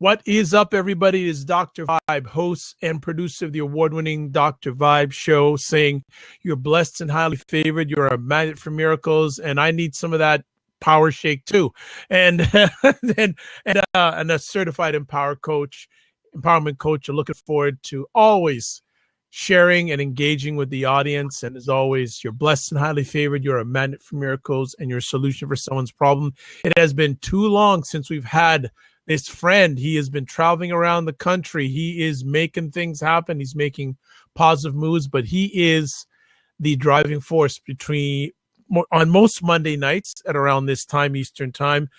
What is up, everybody? It is Dr. Vibe, host and producer of the award-winning Dr. Vibe show, saying you're blessed and highly favored. You're a magnet for miracles, and I need some of that power shake too. And and a certified empowerment coach. I'm looking forward to always sharing and engaging with the audience. And as always, you're blessed and highly favored. You're a magnet for miracles, and you're a solution for someone's problem. It has been too long since we've had this friend. He has been traveling around the country. He is making things happen. He's making positive moves, but he is the driving force on most Monday nights at around this time, Eastern time,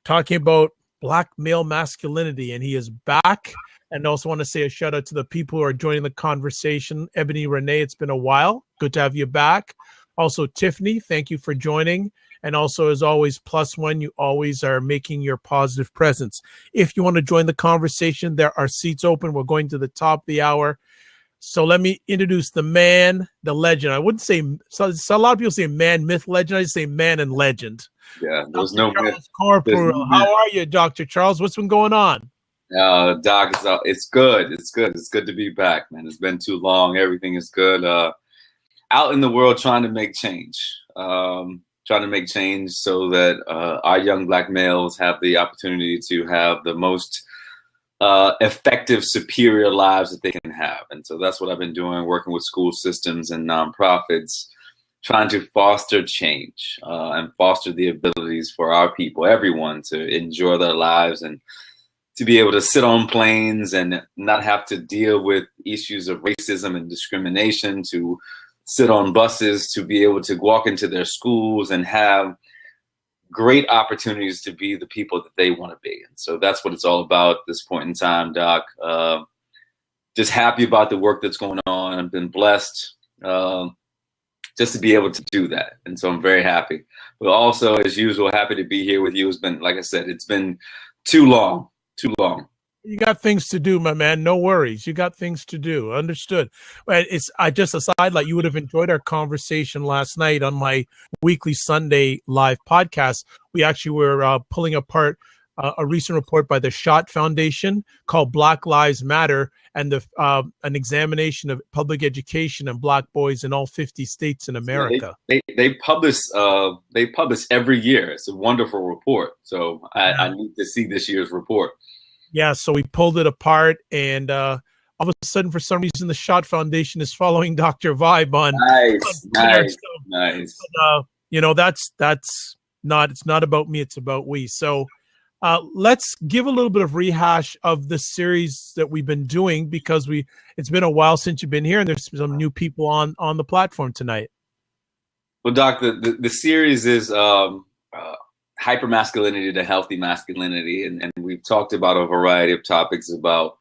talking about Black male masculinity. And he is back. And I also want to say a shout out to the people who are joining the conversation. Ebony Renee, it's been a while. Good to have you back. Also, Tiffany, thank you for joining. And also, as always, +1, you always are making your positive presence. If you want to join the conversation, there are seats open. We're going to the top of the hour. So let me introduce the man, the legend. I wouldn't say, so a lot of people say man, myth, legend. I just say man and legend. Yeah, there's no myth. Corprew. How are you, Dr. Charles? What's been going on? Doc, it's good. It's good. It's good to be back, man. It's been too long. Everything is good. Out in the world trying to make change. Trying to make change so that our young Black males have the opportunity to have the most effective, superior lives that they can have. And so that's what I've been doing, working with school systems and nonprofits, trying to foster change and foster the abilities for our people, everyone, to enjoy their lives and to be able to sit on planes and not have to deal with issues of racism and discrimination, to sit on buses, to be able to walk into their schools and have great opportunities to be the people that they want to be. And so that's what it's all about at this point in time, Doc. Just happy about the work that's going on. I've been blessed just to be able to do that. And so I'm very happy. But also, as usual, happy to be here with you. It's been, like I said, it's been too long. You got things to do, my man. No worries. You got things to do. Understood. But just a sidelight. You would have enjoyed our conversation last night on my weekly Sunday live podcast. We actually were pulling apart a recent report by the Schott Foundation called Black Lives Matter, and an examination of public education and Black boys in all 50 states in America. They publish every year. It's a wonderful report. So I need to see this year's report. Yeah, so we pulled it apart, and all of a sudden, for some reason, the Schott Foundation is following Dr. Vibe on. Nice. But, that's not. It's not about me. It's about we. So let's give a little bit of rehash of the series that we've been doing, because it's been a while since you've been here, and there's some new people on the platform tonight. Well, Doc, the series is hypermasculinity to healthy masculinity. And we've talked about a variety of topics about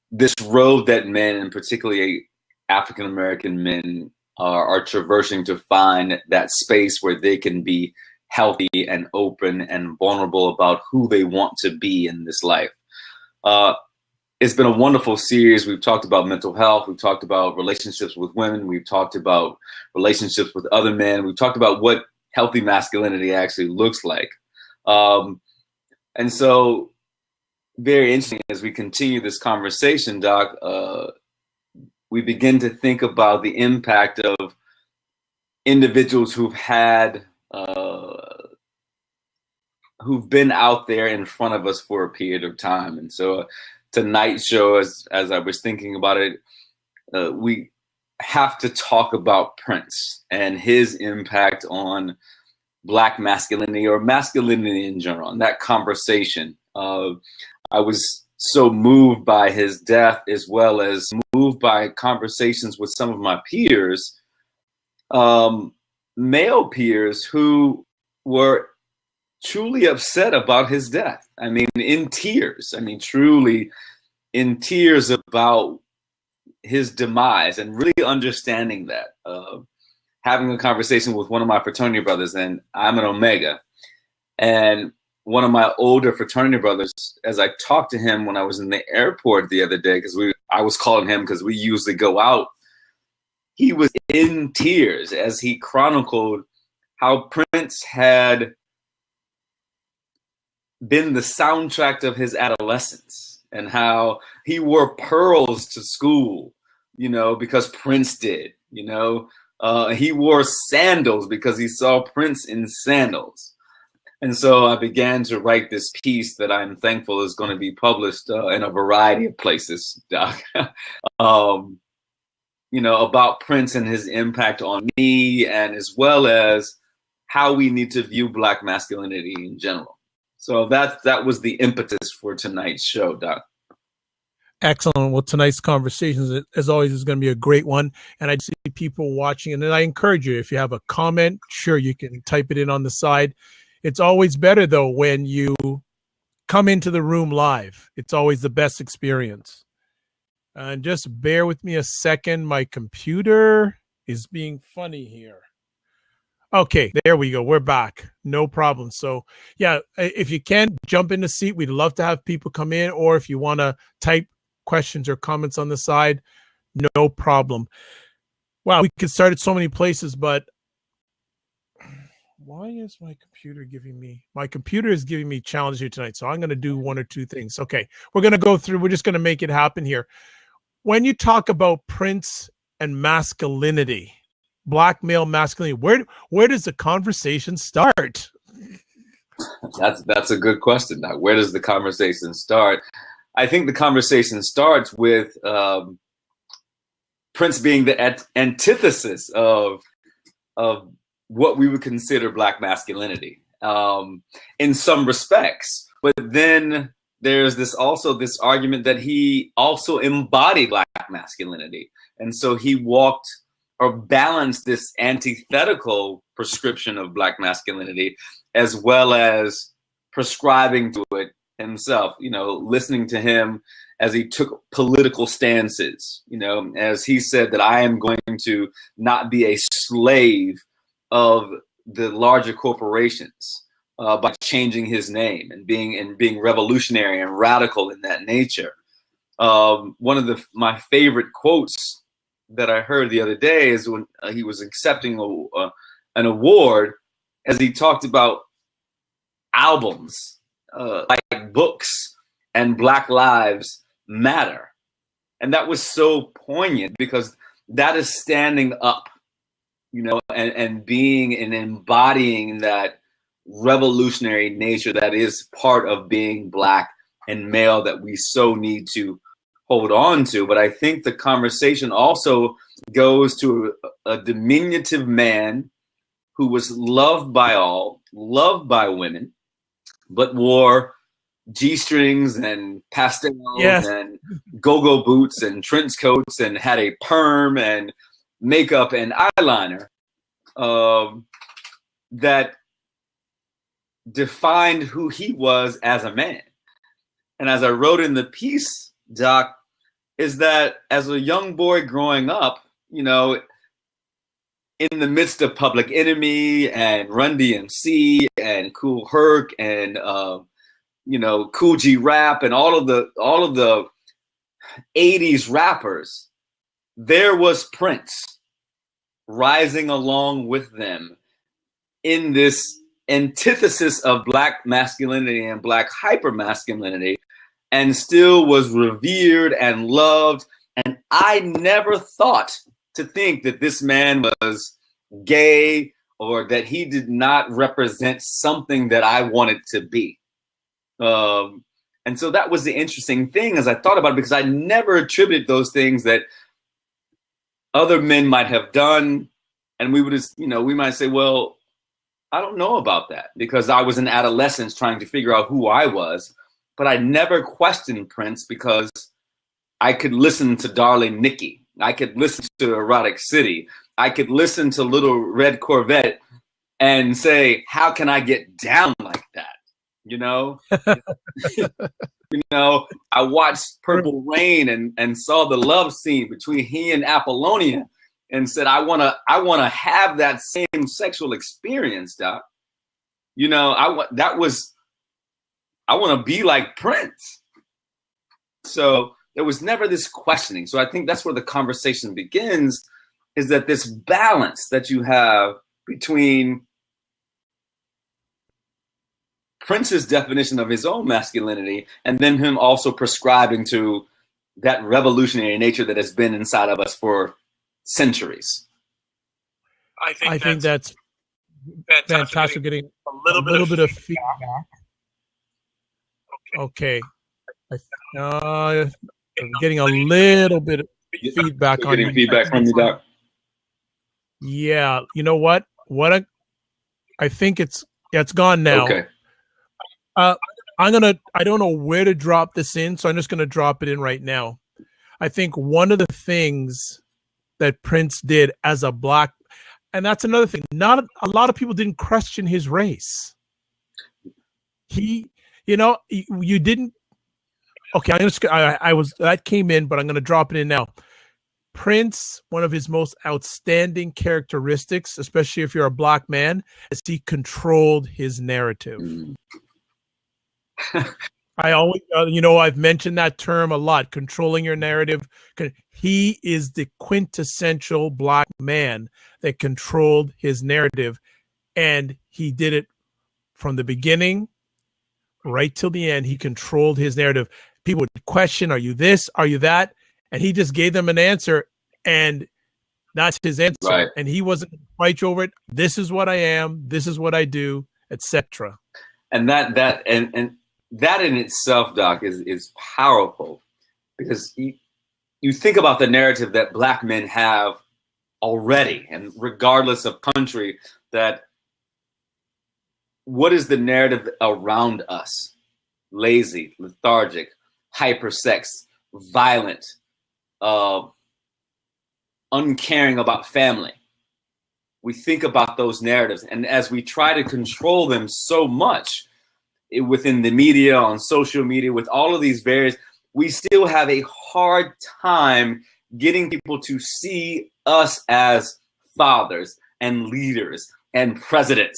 this road that men, and particularly African-American men, are traversing to find that space where they can be healthy and open and vulnerable about who they want to be in this life. It's been a wonderful series. We've talked about mental health. We've talked about relationships with women. We've talked about relationships with other men. We've talked about what healthy masculinity actually looks like. And so very interesting as we continue this conversation, Doc, we begin to think about the impact of individuals who've been out there in front of us for a period of time. And so tonight's show, as I was thinking about it, we have to talk about Prince and his impact on Black masculinity, or masculinity in general, and that conversation. I was so moved by his death, as well as moved by conversations with some of my peers, male peers, who were truly upset about his death. I mean, in tears. I mean, truly in tears about his demise, and really understanding that. Having a conversation with one of my fraternity brothers, and I'm an Omega, and one of my older fraternity brothers, as I talked to him when I was in the airport the other day, because I was calling him because we usually go out, he was in tears as he chronicled how Prince had been the soundtrack of his adolescence. and how he wore pearls to school, because Prince did. He wore sandals because he saw Prince in sandals. And so I began to write this piece that I'm thankful is going to be published in a variety of places, Doc. About Prince and his impact on me, and as well as how we need to view Black masculinity in general. So that was the impetus for tonight's show, Doc. Excellent. Well, tonight's conversation, as always, is going to be a great one. And I see people watching, and then I encourage you, if you have a comment, sure, you can type it in on the side. It's always better, though, when you come into the room live. It's always the best experience. And just bear with me a second. My computer is being funny here. Okay, there we go. We're back. No problem. So, yeah, if you can, jump in the seat. We'd love to have people come in. Or if you want to type questions or comments on the side, no problem. Wow, we could start at so many places, but why is my computer giving me challenge here tonight? So I'm going to do one or two things. Okay, we're going to go through. We're just going to make it happen here. When you talk about Prince and masculinity, Black male masculinity, where does the conversation start? That's a good question. Now, where does the conversation start? I think the conversation starts with Prince being the antithesis of what we would consider Black masculinity in some respects. But then there's this argument that he also embodied Black masculinity. And so he walked or balanced this antithetical prescription of Black masculinity as well as prescribing to it himself, listening to him as he took political stances, as he said that I am going to not be a slave of the larger corporations by changing his name and being revolutionary and radical in that nature. One of my favorite quotes that I heard the other day is when he was accepting an award, as he talked about albums, like books and Black Lives Matter. And that was so poignant because that is standing up, and being and embodying that revolutionary nature that is part of being Black and male that we so need to hold on to. But I think the conversation also goes to a diminutive man who was loved by all, loved by women, but wore G-strings and pastels and go-go boots and trench coats and had a perm and makeup and eyeliner that defined who he was as a man. And as I wrote in the piece, Doc, is that as a young boy growing up, in the midst of Public Enemy and Run DMC and Kool Herc and Kool G Rap and all of the 80s rappers, there was Prince rising along with them in this antithesis of Black masculinity and Black hypermasculinity, and still was revered and loved. And I never thought to think that this man was gay or that he did not represent something that I wanted to be. And so that was the interesting thing as I thought about it, because I never attributed those things that other men might have done. And we would just, we might say, well, I don't know about that, because I was in adolescence trying to figure out who I was. But I never questioned Prince because I could listen to Darling Nikki. I could listen to Erotic City. I could listen to Little Red Corvette and say, how can I get down like that? I watched Purple Rain and saw the love scene between he and Apollonia and said, I want to have that same sexual experience, Doc. I want to be like Prince. So there was never this questioning. So I think that's where the conversation begins, is that this balance that you have between Prince's definition of his own masculinity, and then him also prescribing to that revolutionary nature that has been inside of us for centuries. I think that's fantastic. Getting a little bit of feedback. Okay. I'm getting a little bit of feedback on getting feedback from you, Doc. Yeah, you know what? I think it's gone now. Okay. I don't know where to drop this in, so I'm just gonna drop it in right now. I think one of the things that Prince did as a black, and that's another thing, not a lot of people didn't question his race. You didn't. Okay, that came in, but I'm gonna drop it in now. Prince, one of his most outstanding characteristics, especially if you're a black man, is he controlled his narrative. I always, I've mentioned that term a lot, controlling your narrative. He is the quintessential black man that controlled his narrative, and he did it from the beginning right till the end. He controlled his narrative. People would question, are you this? Are you that? And he just gave them an answer, and that's his answer. Right. And he wasn't going to fight you over it. This is what I am. This is what I do, etc. And that in itself, Doc, is powerful, because you think about the narrative that black men have already, and regardless of country, that what is the narrative around us? Lazy, lethargic, hypersex, violent, uncaring about family. We think about those narratives, and as we try to control them so much within the media, on social media, with all of these various, we still have a hard time getting people to see us as fathers and leaders and presidents,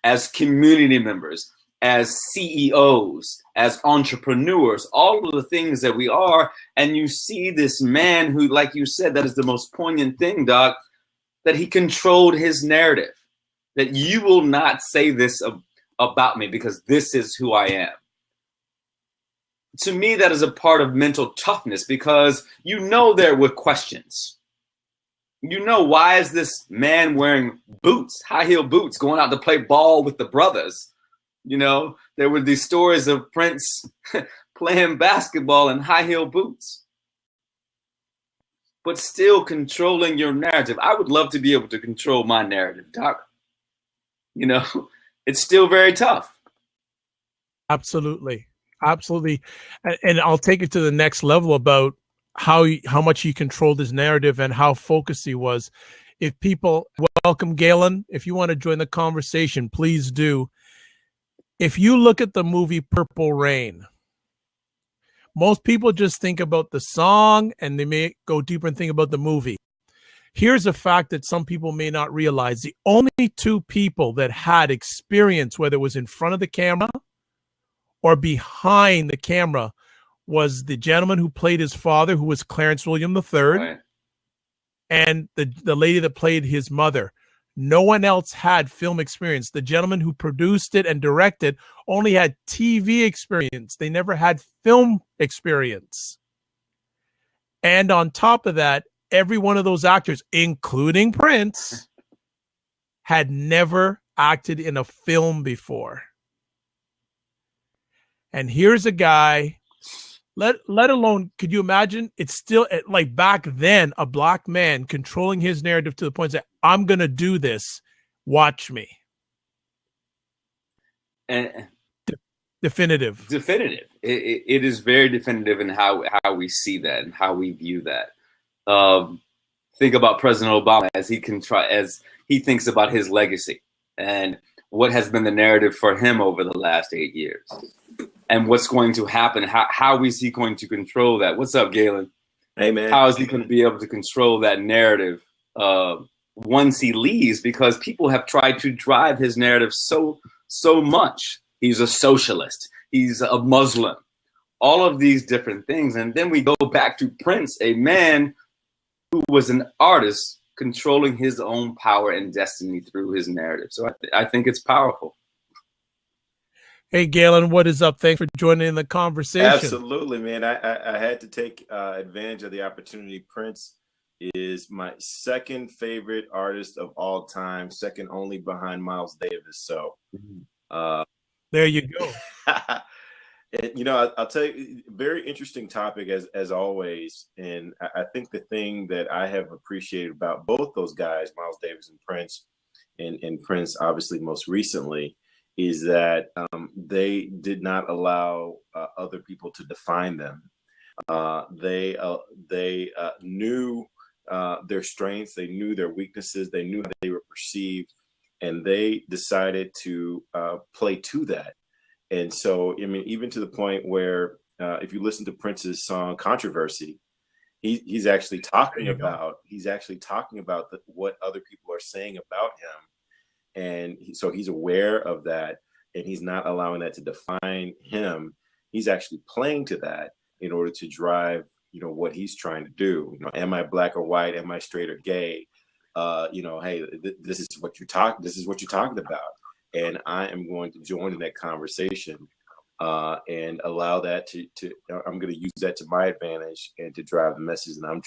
as community members, as CEOs, as entrepreneurs, all of the things that we are. And you see this man who, like you said, that is the most poignant thing, Doc, that he controlled his narrative, that you will not say this about me because this is who I am. To me, that is a part of mental toughness, because there were questions. Why is this man wearing boots, high heel boots, going out to play ball with the brothers? There were these stories of Prince playing basketball in high heel boots, but still controlling your narrative. I would love to be able to control my narrative, Doc. It's still very tough. Absolutely. And I'll take it to the next level about how much he controlled his narrative and how focused he was. If people, welcome Galen, if you want to join the conversation, please do. If you look at the movie Purple Rain, most people just think about the song and they may go deeper and think about the movie. Here's a fact that some people may not realize. The only two people that had experience, whether it was in front of the camera or behind the camera, was the gentleman who played his father, who was Clarence William III, right, and the lady that played his mother. No one else had film experience. The gentleman who produced it and directed only had TV experience. They never had film experience. And on top of that, every one of those actors, including Prince, had never acted in a film before. And here's a guy, let alone, could you imagine? It's still like back then, a black man controlling his narrative to the point that I'm going to do this. Watch me. And definitive. It is very definitive in how we see that and how we view that. Think about President Obama as he thinks about his legacy and what has been the narrative for him over the last 8 years. And what's going to happen? How is he going to control that? What's up, Galen? Hey, man. How is he going to be able to control that narrative once he leaves? Because people have tried to drive his narrative so much. He's a socialist. He's a Muslim. All of these different things. And then we go back to Prince, a man who was an artist controlling his own power and destiny through his narrative. So I think it's powerful. Hey, Galen, what is up? Thanks for joining in the conversation. Absolutely, man. I had to take advantage of the opportunity. Prince is my second favorite artist of all time, second only behind Miles Davis. So, uh, There you go. I'll tell you, very interesting topic as always. And I think the thing that I have appreciated about both those guys, Miles Davis and Prince, and Prince obviously most recently, is that they did not allow other people to define them. They knew their strengths, they knew their weaknesses, they knew how they were perceived, and they decided to play to that. And so, I mean, even to the point where if you listen to Prince's song "Controversy," he's actually talking about what other people are saying about him, and so he's aware of that, and he's not allowing that to define him. He's actually playing to that in order to drive, what he's trying to do. Am I black or white? Am I straight or gay? Hey, this is what you're talking about, and I am going to join in that conversation and allow that to. I'm going to use that to my advantage and to drive the message that I'm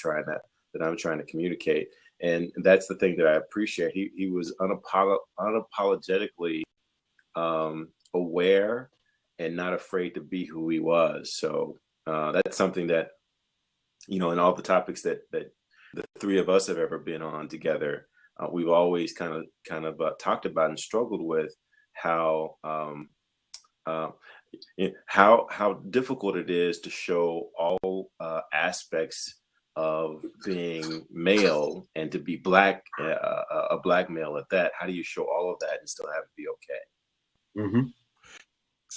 trying to communicate. And that's the thing that I appreciate. He was unapologetically aware and not afraid to be who he was. So that's something that, in all the topics that the three of us have ever been on together, we've always kind of talked about and struggled with how difficult it is to show all aspects of being male and to be black, a black male at that. How do you show all of that and still have it be okay? Mm-hmm.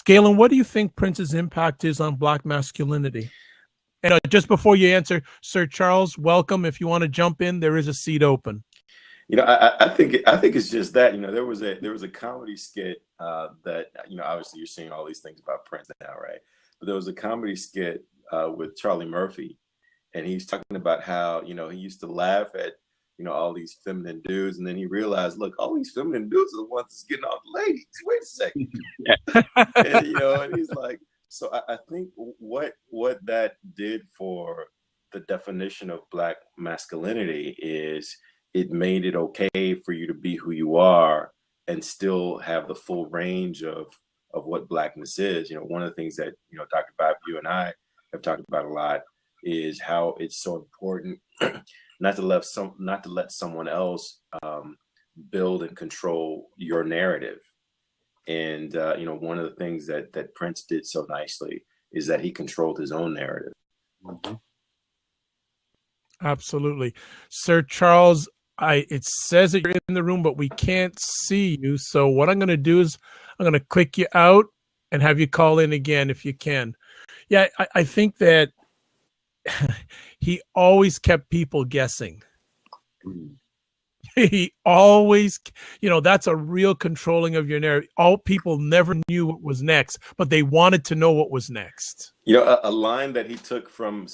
Galen, what do you think Prince's impact is on Black masculinity? And just before you answer, Sir Charles, welcome. If you want to jump in, there is a seat open. I think it's just that, there was a comedy skit that, obviously you're seeing all these things about Prince now, right? But there was a comedy skit with Charlie Murphy, and he's talking about how, he used to laugh at, all these feminine dudes, and then he realized, look, all these feminine dudes are the ones that's getting all the ladies. Wait a second. And he's like, so I think what that did for the definition of Black masculinity is it made it okay for you to be who you are and still have the full range of what Blackness is. One of the things that, Dr. Bob, you and I have talked about a lot is how it's so important not to let someone else build and control your narrative. And one of the things that Prince did so nicely is that he controlled his own narrative. Mm-hmm. Absolutely. Sir Charles, it says that you're in the room, but we can't see you. So what I'm going to do is I'm going to click you out and have you call in again if you can. Yeah, I think that he always kept people guessing. Mm-hmm. He always, that's a real controlling of your narrative. All people never knew what was next, but they wanted to know what was next. A line that he took from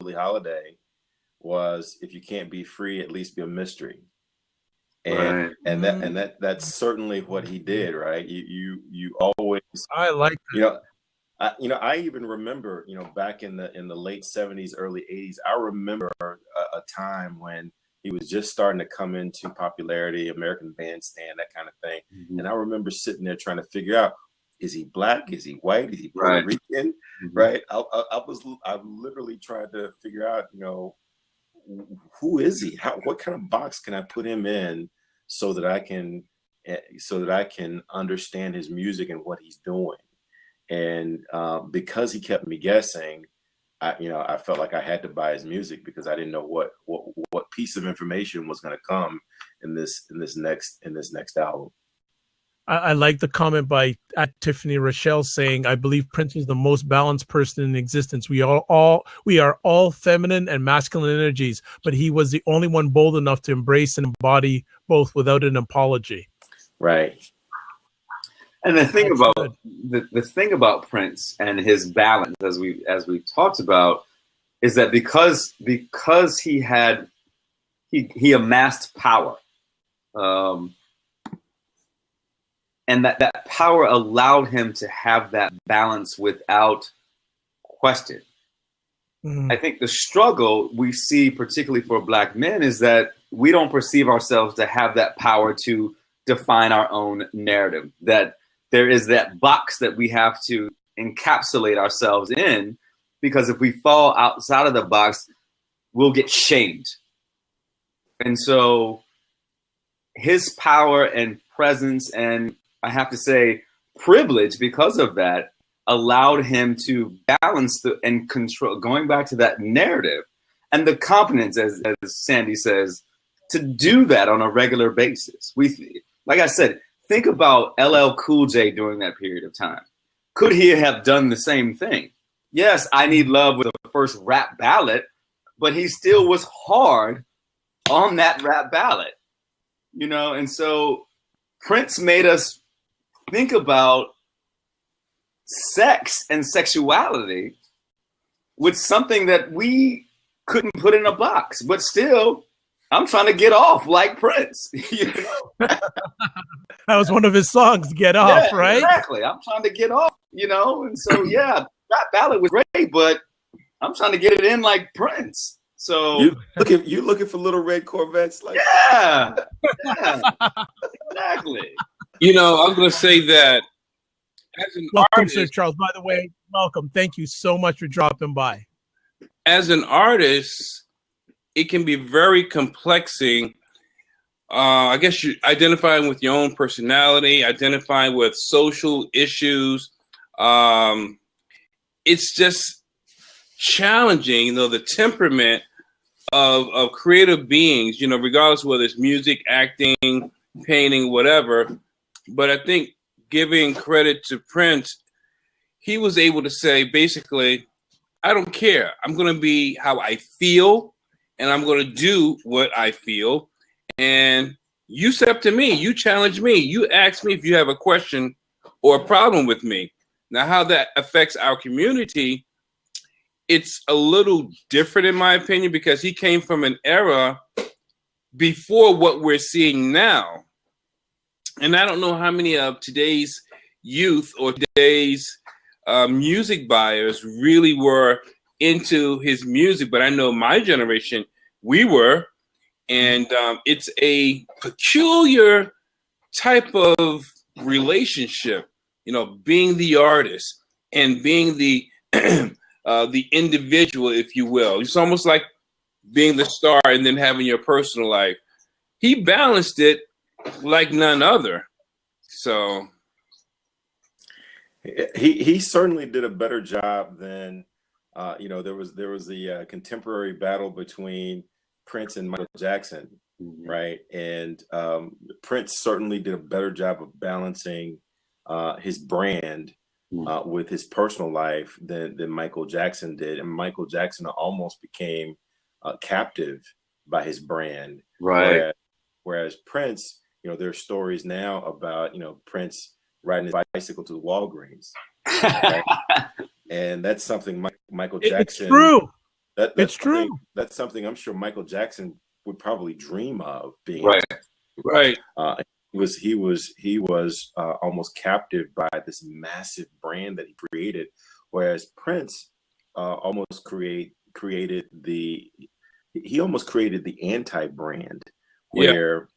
Billie Holiday was, "If you can't be free, at least be a mystery." And right. that's certainly what he did, right? You always, I like that. I even remember, back in the late 70s, early 80s, I remember a time when he was just starting to come into popularity, American Bandstand, that kind of thing. Mm-hmm. And I remember sitting there trying to figure out, is he black? Is he white? Is he Puerto Rican? Mm-hmm. Right? I'm literally trying to figure out, who is he? What kind of box can I put him in so that I can understand his music and what he's doing? And because he kept me guessing, I felt like I had to buy his music because I didn't know what piece of information was going to come in this next album. I like the comment by Tiffany Rochelle saying, "I believe Prince was the most balanced person in existence. We are all feminine and masculine energies, but he was the only one bold enough to embrace and embody both without an apology." Right. And the thing about the thing about Prince and his balance, as we talked about, is that because he amassed power, And that power allowed him to have that balance without question. I think the struggle we see, particularly for Black men, is that we don't perceive ourselves to have that power to define our own narrative, that there is that box that we have to encapsulate ourselves in, because if we fall outside of the box, we'll get shamed. And so his power and presence, and I have to say privilege because of that, allowed him to balance and control, going back to that narrative, and the confidence, as Sandy says, to do that on a regular basis. Like I said, think about LL Cool J during that period of time. Could he have done the same thing? Yes, I Need Love was the first rap ballad, but he still was hard on that rap ballad, and so Prince made us think about sex and sexuality with something that we couldn't put in a box, but still, I'm trying to get off like Prince. That was one of his songs, Get Off, right? Exactly. I'm trying to get off, and so rap ballad was great, but I'm trying to get it in like Prince. So you looking for little red Corvettes, like yeah, exactly. I'm going to say that as an welcome, artist, Sir Charles. By the way, welcome. Thank you so much for dropping by. As an artist, it can be very complexing. I guess you're identifying with your own personality, identifying with social issues. It's just challenging, the temperament of creative beings, regardless of whether it's music, acting, painting, whatever. But I think giving credit to Prince, he was able to say, basically, I don't care. I'm going to be how I feel, and I'm going to do what I feel. And you step to me. You challenge me. You ask me if you have a question or a problem with me. Now, how that affects our community, it's a little different, in my opinion, because he came from an era before what we're seeing now. And I don't know how many of today's youth or today's music buyers really were into his music, but I know my generation, we were. And it's a peculiar type of relationship, being the artist and being the individual, if you will. It's almost like being the star and then having your personal life. He balanced it like none other. So he certainly did a better job than there was the contemporary battle between Prince and Michael Jackson, right? And Prince certainly did a better job of balancing his brand with his personal life than Michael Jackson did. And Michael Jackson almost became captive by his brand, right? Whereas Prince, there are stories now about Prince riding his bicycle to the Walgreens, right? And that's something Michael Jackson. It's true. That's true. That's something I'm sure Michael Jackson would probably dream of being. Right. He was almost captive by this massive brand that he created, whereas Prince almost created the anti-brand, where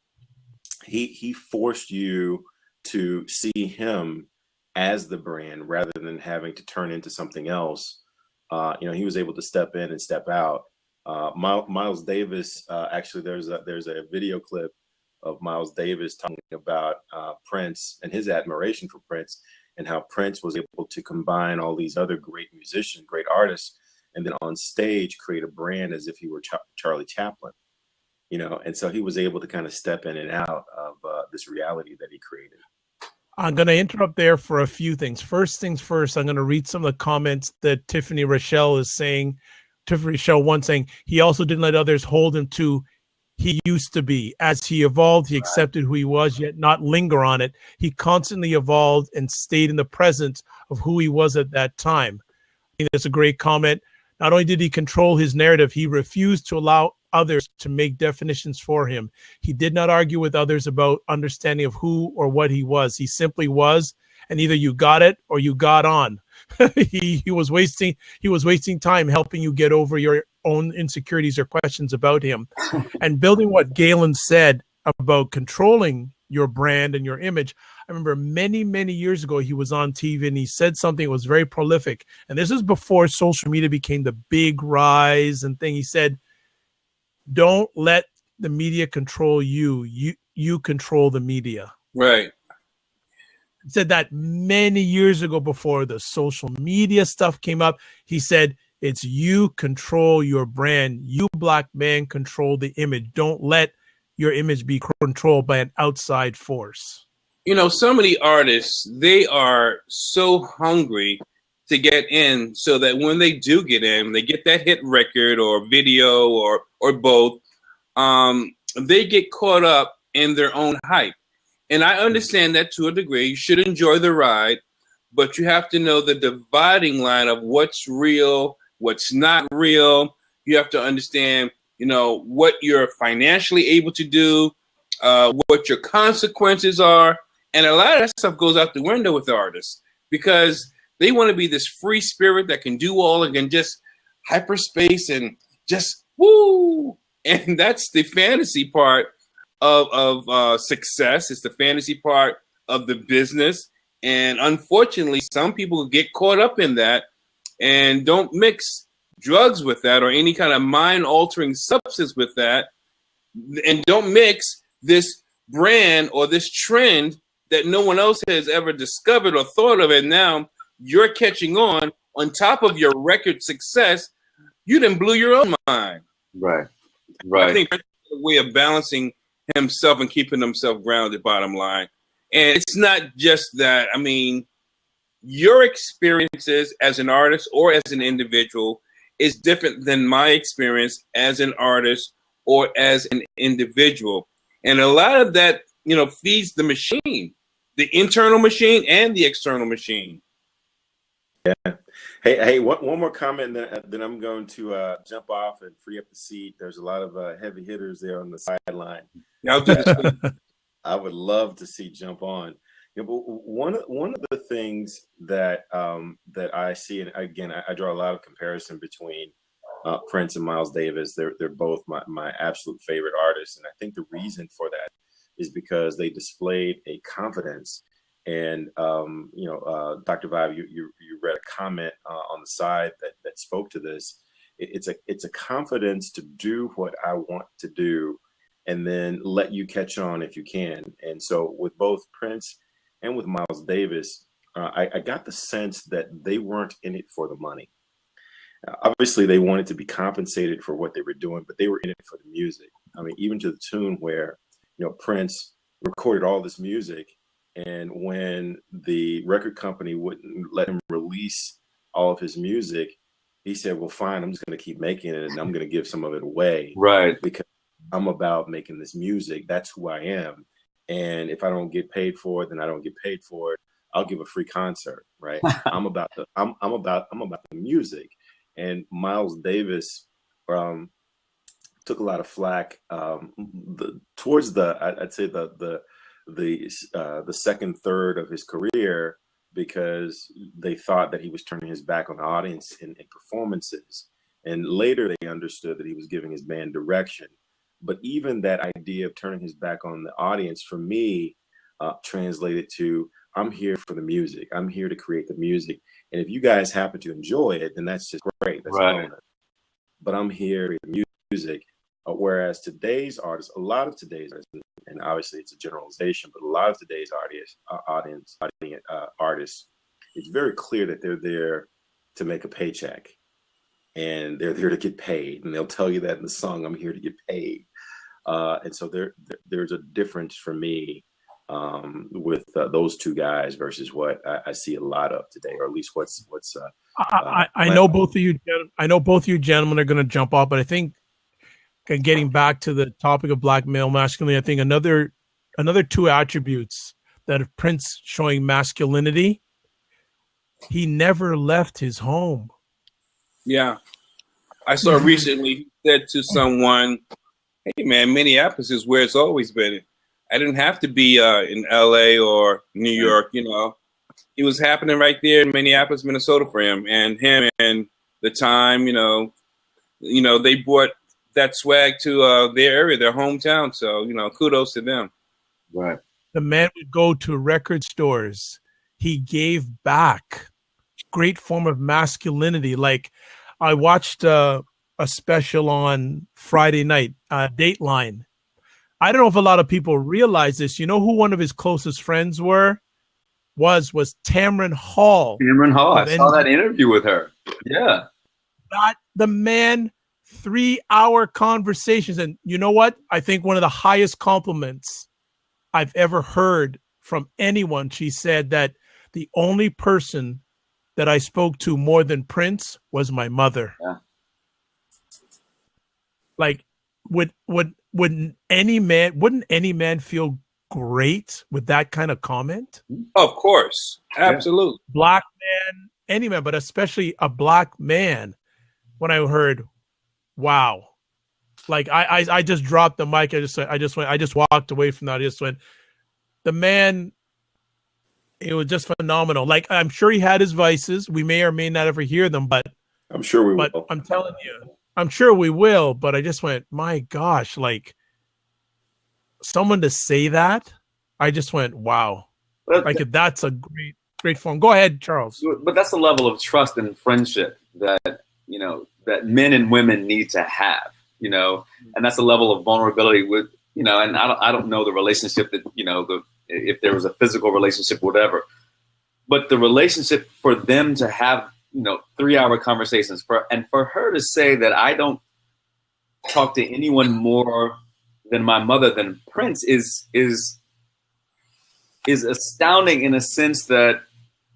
he forced you to see him as the brand rather than having to turn into something else. He was able to step in and step out. Miles Davis, actually, there's a video clip of Miles Davis talking about Prince and his admiration for Prince, and how Prince was able to combine all these other great musicians, great artists, and then on stage create a brand as if he were Charlie Chaplin. And so he was able to kind of step in and out of this reality that he created. I'm going to interrupt there for a few things. First things first, I'm going to read some of the comments that Tiffany Rochelle is saying. Tiffany Rochelle one saying, he also didn't let others hold him to he used to be. As he evolved, he accepted who he was, yet not linger on it. He constantly evolved and stayed in the presence of who he was at that time. I think that's a great comment. Not only did he control his narrative, he refused to allow others to make definitions for him. He did not argue with others about understanding of who or what he was. He simply was, and either you got it or you got on. he was wasting time helping you get over your own insecurities or questions about him. And building what Galen said about controlling your brand and your image, I remember many years ago he was on TV and he said something that was very prolific. And this is before social media became the big rise and thing. He said, "Don't let the media control you. You control the media." Right. He said that many years ago before the social media stuff came up. He said, it's you control your brand. You, black man, control the image. Don't let your image be controlled by an outside force. You know, so many artists, they are so hungry to get in so that when they do get in, they get that hit record or video or both, they get caught up in their own hype. And I understand that to a degree. You should enjoy the ride, but you have to know the dividing line of what's real, what's not real. You have to understand, you know, what you're financially able to do, what your consequences are. And a lot of that stuff goes out the window with artists because they want to be this free spirit that can do all and can just hyperspace and just woo. And that's the fantasy part of success. It's the fantasy part of the business. And unfortunately, some people get caught up in that and don't mix drugs with that or any kind of mind-altering substance with that, and don't mix this brand or this trend that no one else has ever discovered or thought of, and now you're catching on top of your record success. You done blew your own mind. Right. I think that's a way of balancing himself and keeping himself grounded, bottom line. And it's not just that. I mean, your experiences as an artist or as an individual is different than my experience as an artist or as an individual. And a lot of that, you know, feeds the machine, the internal machine and the external machine. Yeah. Hey, one more comment, then I'm going to jump off and free up the seat. There's a lot of heavy hitters there on the sideline. I'll do this. I would love to see jump on. You know, but one of the things that that I see, and again, I draw a lot of comparison between Prince and Miles Davis. They're both my absolute favorite artists, and I think the reason for that is because they displayed a confidence. And you know, Dr. Vibe, you read a comment on the side that spoke to this. It's a confidence to do what I want to do, and then let you catch on if you can. And so with both Prince and with Miles Davis, I got the sense that they weren't in it for the money. Obviously, they wanted to be compensated for what they were doing, but they were in it for the music. I mean, even to the tune where, you know, Prince recorded all this music, and when the record company wouldn't let him release all of his music, he said, well, fine, I'm just going to keep making it, and I'm going to give some of it away. Right. Because I'm about making this music. That's who I am. And if I don't get paid for it, then I don't get paid for it. I'll give a free concert, right? I'm about the music. And Miles Davis took a lot of flack towards I'd say the second third of his career, because they thought that he was turning his back on the audience in performances. And later they understood that he was giving his band direction. But even that idea of turning his back on the audience, for me, translated to, I'm here for the music. I'm here to create the music. And if you guys happen to enjoy it, then that's just great. That's right. But I'm here for the music. Whereas today's artists, a lot of today's artists, and obviously it's a generalization, but a lot of today's artists, it's very clear that they're there to make a paycheck, and they're there to get paid. And they'll tell you that in the song, I'm here to get paid. And so there's a difference for me with those two guys versus what I see a lot of today, or at least what's. I know both of you. I know both of you gentlemen are going to jump off, but I think, and getting back to the topic of black male masculinity, I think another two attributes that of Prince showing masculinity, he never left his home. Yeah. I saw recently he said to someone, "Hey man, Minneapolis is where it's always been. I didn't have to be in LA or New York, you know. It was happening right there in Minneapolis, Minnesota for him and the time, they brought that swag to their area, their hometown. So, kudos to them." Right. The man would go to record stores. He gave back. Great form of masculinity. Like, I watched a special on Friday night, Dateline. I don't know if a lot of people realize this. You know who one of his closest friends was Tamron Hall. Tamron Hall. I saw that interview with her. Yeah. The man, 3-hour conversations. And you know what? I think one of the highest compliments I've ever heard from anyone. She said that the only person that I spoke to more than Prince was my mother. Yeah. Like, wouldn't any man feel great with that kind of comment? Of course. Absolutely. Yeah. Black man, any man, but especially a black man. When I heard, wow. Like, I just dropped the mic. I just walked away from that. I just went, the man, it was just phenomenal. Like, I'm sure he had his vices. We may or may not ever hear them, but I'm sure we will. I'm telling you, I'm sure we will. But I just went, my gosh, like, someone to say that, I just went, wow. Like, that's a great form. Go ahead, Charles. But that's a level of trust and friendship that, that men and women need to have, and that's a level of vulnerability with, and I don't know the relationship that, if there was a physical relationship, whatever, but the relationship for them to have, 3-hour conversations for her to say that I don't talk to anyone more than my mother, than Prince is astounding, in a sense that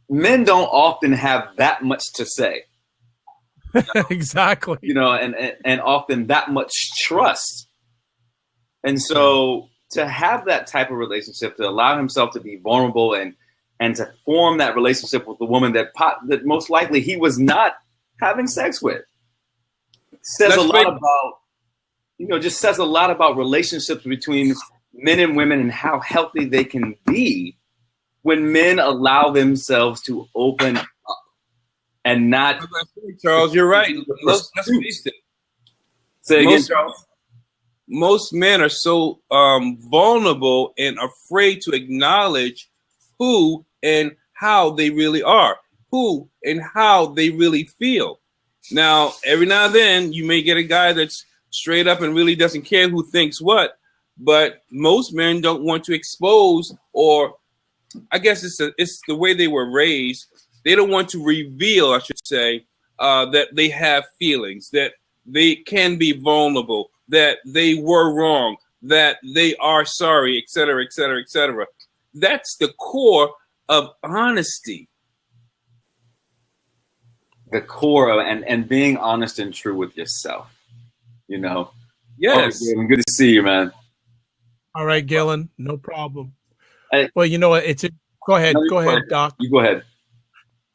men don't often have that much to say. Exactly. And often that much trust. And so to have that type of relationship, to allow himself to be vulnerable and to form that relationship with the woman that most likely he was not having sex with, says a lot about relationships between men and women and how healthy they can be when men allow themselves to open up and not. Charles, you're right. Let's face it. Say again, Charles. Most men are so vulnerable and afraid to acknowledge who and how they really are, who and how they really feel. Now, every now and then, you may get a guy that's straight up and really doesn't care who thinks what, but most men don't want to expose, or I guess it's the way they were raised. They don't want to reveal, I should say, that they have feelings, that they can be vulnerable, that they were wrong, that they are sorry, et cetera, et cetera, et cetera. That's the core of honesty. The core of, and being honest and true with yourself, Yes. Oh, good to see you, man. All right, Galen, no problem. Well, you know what? Go ahead, Doc. You go ahead.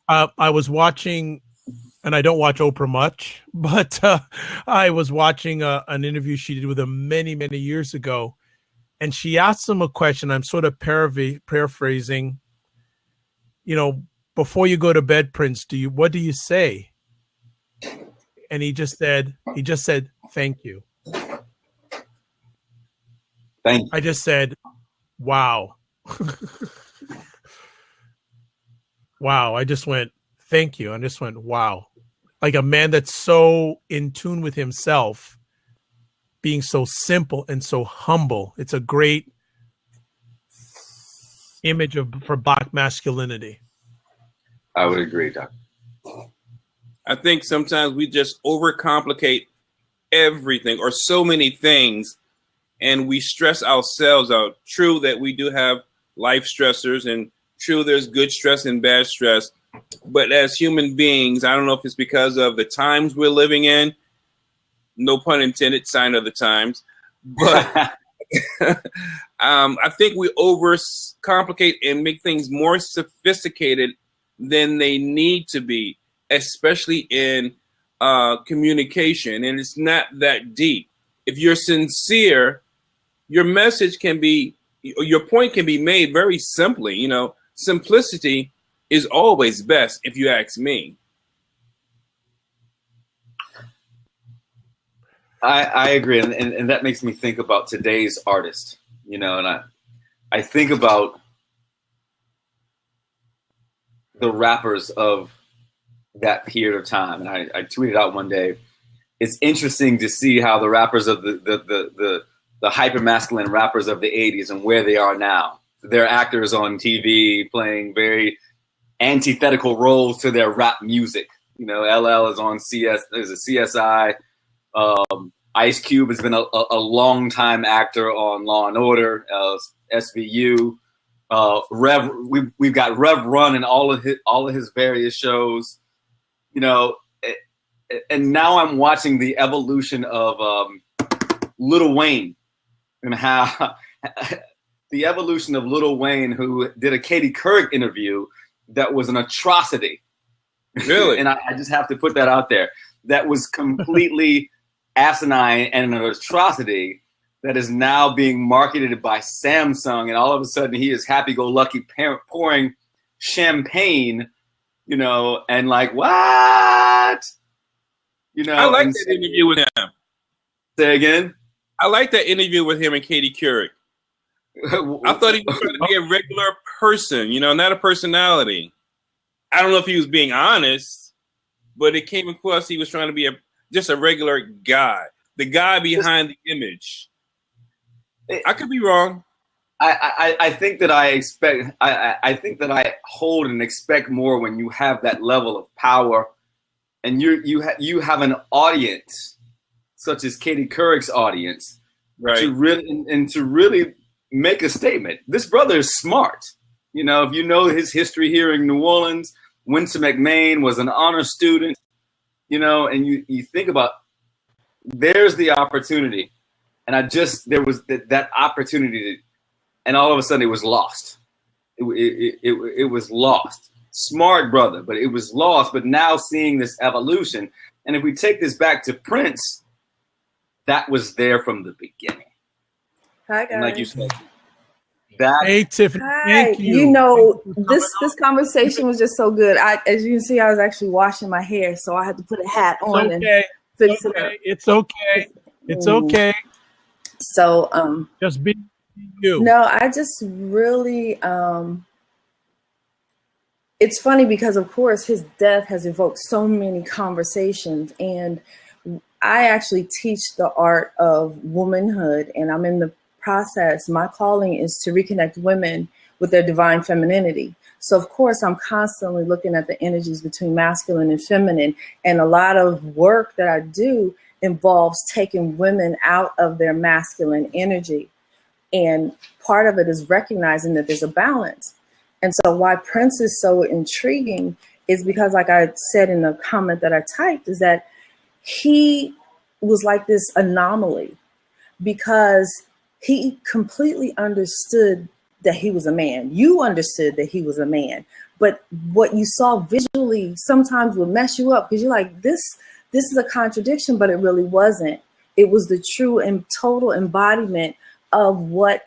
I was watching, and I don't watch Oprah much, but I was watching an interview she did with him many, many years ago. And she asked him a question. I'm sort of paraphrasing. Before you go to bed, Prince, what do you say? And he just said, thank you. Thank you. I just said, wow. Wow. I just went, thank you. I just went, wow. Like a man that's so in tune with himself, being so simple and so humble. It's a great image for Black masculinity. I would agree, Doc. I think sometimes we just overcomplicate everything or so many things, and we stress ourselves out. True that we do have life stressors, and true there's good stress and bad stress. But as human beings, I don't know if it's because of the times we're living in, no pun intended, sign of the times. But I think we overcomplicate and make things more sophisticated than they need to be, especially in communication, and it's not that deep. If you're sincere, your message can be, your point can be made very simply. You know, simplicity is always best, if you ask me. I agree, and that makes me think about today's artist, you know, and I think about the rappers of that period of time, and I tweeted out one day, it's interesting to see how the rappers of the hyper masculine rappers of the 80s and where they are now. They're actors on TV playing very antithetical roles to their rap music. You know, LL is on CSI. Ice Cube has been a long time actor on Law and Order, SVU. We've got Rev Run in all of his various shows. You know, and now I'm watching the evolution of Lil Wayne and how the evolution of Lil Wayne, who did a Katie Couric interview that was an atrocity. Really? And I just have to put that out there. That was completely asinine and an atrocity that is now being marketed by Samsung. And all of a sudden he is happy-go-lucky pouring champagne, you know, and like, what? You know, I like that interview with him. Say again? I like that interview with him and Katie Couric. I thought he was trying to be a regular person, you know, not a personality. I don't know if he was being honest, but it came across he was trying to be just a regular guy, the guy behind the image. I could be wrong. I think that I think that I hold and expect more when you have that level of power, and you have an audience such as Katie Couric's audience, right? To really make a statement. This brother is smart. You know, if you know his history here in New Orleans, Winston McMain was an honor student. You know, and you think about, there's the opportunity, and there was that opportunity, and all of a sudden it was lost. It was lost. Smart brother, but it was lost. But now seeing this evolution, and if we take this back to Prince, that was there from the beginning. Hi, guys. And like you said, hey, Tiffany. Hi. Thank you. You know, this conversation was just so good. As you can see, I was actually washing my hair, so I had to put a hat on and fix it up. It's okay. It's okay. So, just be you. No, I just really, it's funny because, of course, his death has evoked so many conversations, and I actually teach the art of womanhood, and I'm in the process. My calling is to reconnect women with their divine femininity. So of course I'm constantly looking at the energies between masculine and feminine, and a lot of work that I do involves taking women out of their masculine energy, and part of it is recognizing that there's a balance. And so why Prince is so intriguing is because, like I said in the comment that I typed, is that he was like this anomaly because he completely understood that he was a man. You understood that he was a man, but what you saw visually sometimes would mess you up because you're like, this is a contradiction, but it really wasn't. It was the true and total embodiment of what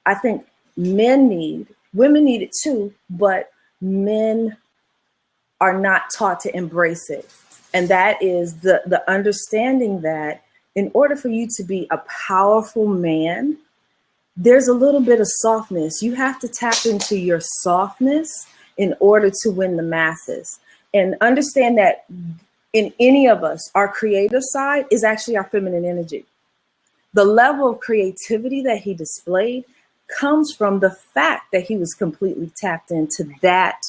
I think men need. Women need it too, but men are not taught to embrace it. And that is the understanding that in order for you to be a powerful man, there's a little bit of softness. You have to tap into your softness in order to win the masses. And understand that in any of us, our creative side is actually our feminine energy. The level of creativity that he displayed comes from the fact that he was completely tapped into that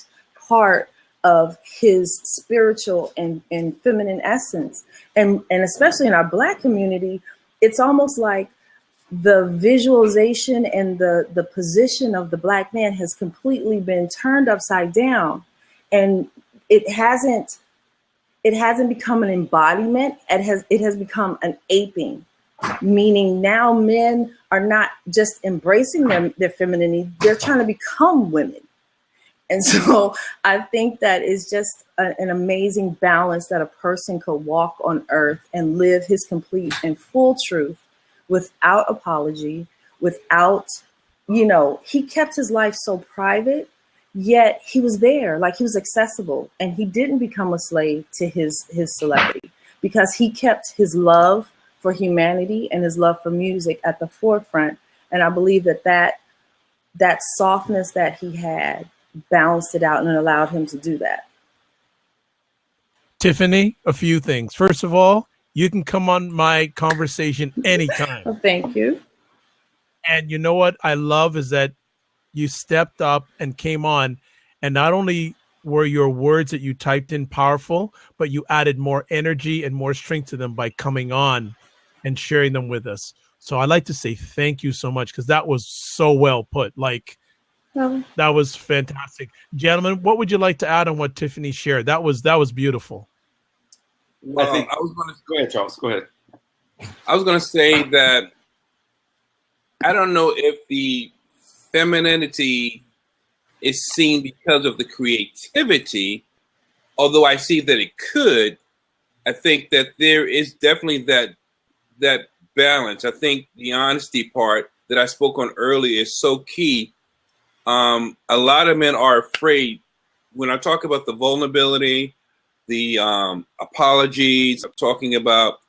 part of his spiritual and feminine essence. And especially in our Black community, it's almost like the visualization and the position of the Black man has completely been turned upside down. And it hasn't become an embodiment. It has become an aping, meaning now men are not just embracing their femininity, they're trying to become women. And so I think that is just an amazing balance that a person could walk on earth and live his complete and full truth without apology, without, he kept his life so private, yet he was there, like he was accessible, and he didn't become a slave to his celebrity because he kept his love for humanity and his love for music at the forefront. And I believe that softness that he had balanced it out and allowed him to do that. Tiffany, a few things. First of all, you can come on my conversation anytime. Well, thank you. And you know what I love is that you stepped up and came on, and not only were your words that you typed in powerful, but you added more energy and more strength to them by coming on and sharing them with us. So I'd like to say thank you so much, because that was so well put. Like, that was fantastic. Gentlemen, what would you like to add on what Tiffany shared? That was beautiful. Well, I was going to go ahead, Charles. Go ahead. I was going to say that I don't know if the femininity is seen because of the creativity, although I see that it could. I think that there is definitely that balance. I think the honesty part that I spoke on earlier is so key. A lot of men are afraid when I talk about the vulnerability, the apologies, I'm talking about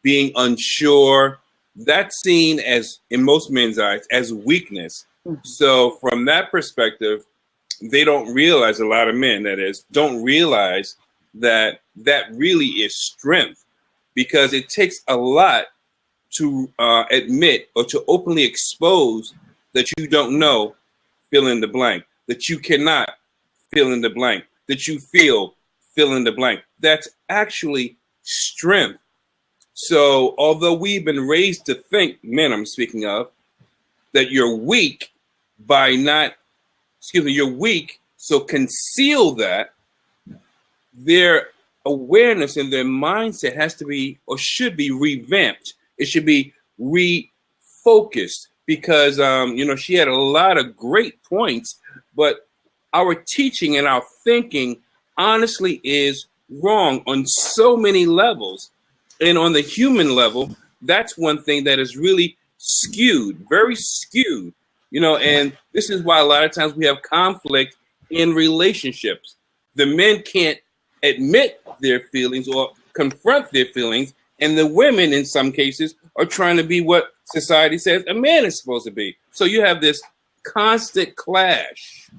being unsure. That's seen as, in most men's eyes, as weakness. So from that perspective, they don't realize, a lot of men, that is, don't realize that really is strength, because it takes a lot to admit or to openly expose that you don't know, fill in the blank, that you cannot, fill in the blank, that you feel, fill in the blank. That's actually strength. So although we've been raised to think, men I'm speaking of, that you're weak by not, you're weak, so conceal that, their awareness and their mindset has to be, or should be, revamped. It should be refocused, because, she had a lot of great points, but our teaching and our thinking honestly is wrong on so many levels. And on the human level, that's one thing that is really skewed, very skewed, and this is why a lot of times we have conflict in relationships. The men can't admit their feelings or confront their feelings, and the women, in some cases, are trying to be what society says a man is supposed to be. So you have this constant clash.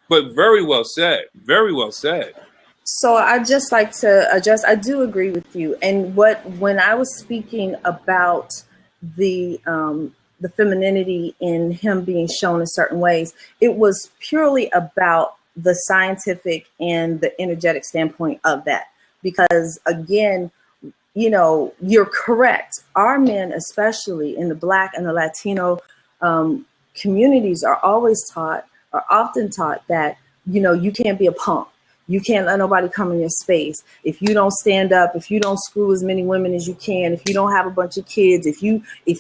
But very well said. Very well said. So I just like to address, I do agree with you. And when I was speaking about the femininity in him being shown in certain ways, it was purely about the scientific and the energetic standpoint of that. Because again, you're correct. Our men, especially in the Black and the Latino communities, are often taught that, you can't be a punk. You can't let nobody come in your space. If you don't stand up, if you don't screw as many women as you can, if you don't have a bunch of kids, if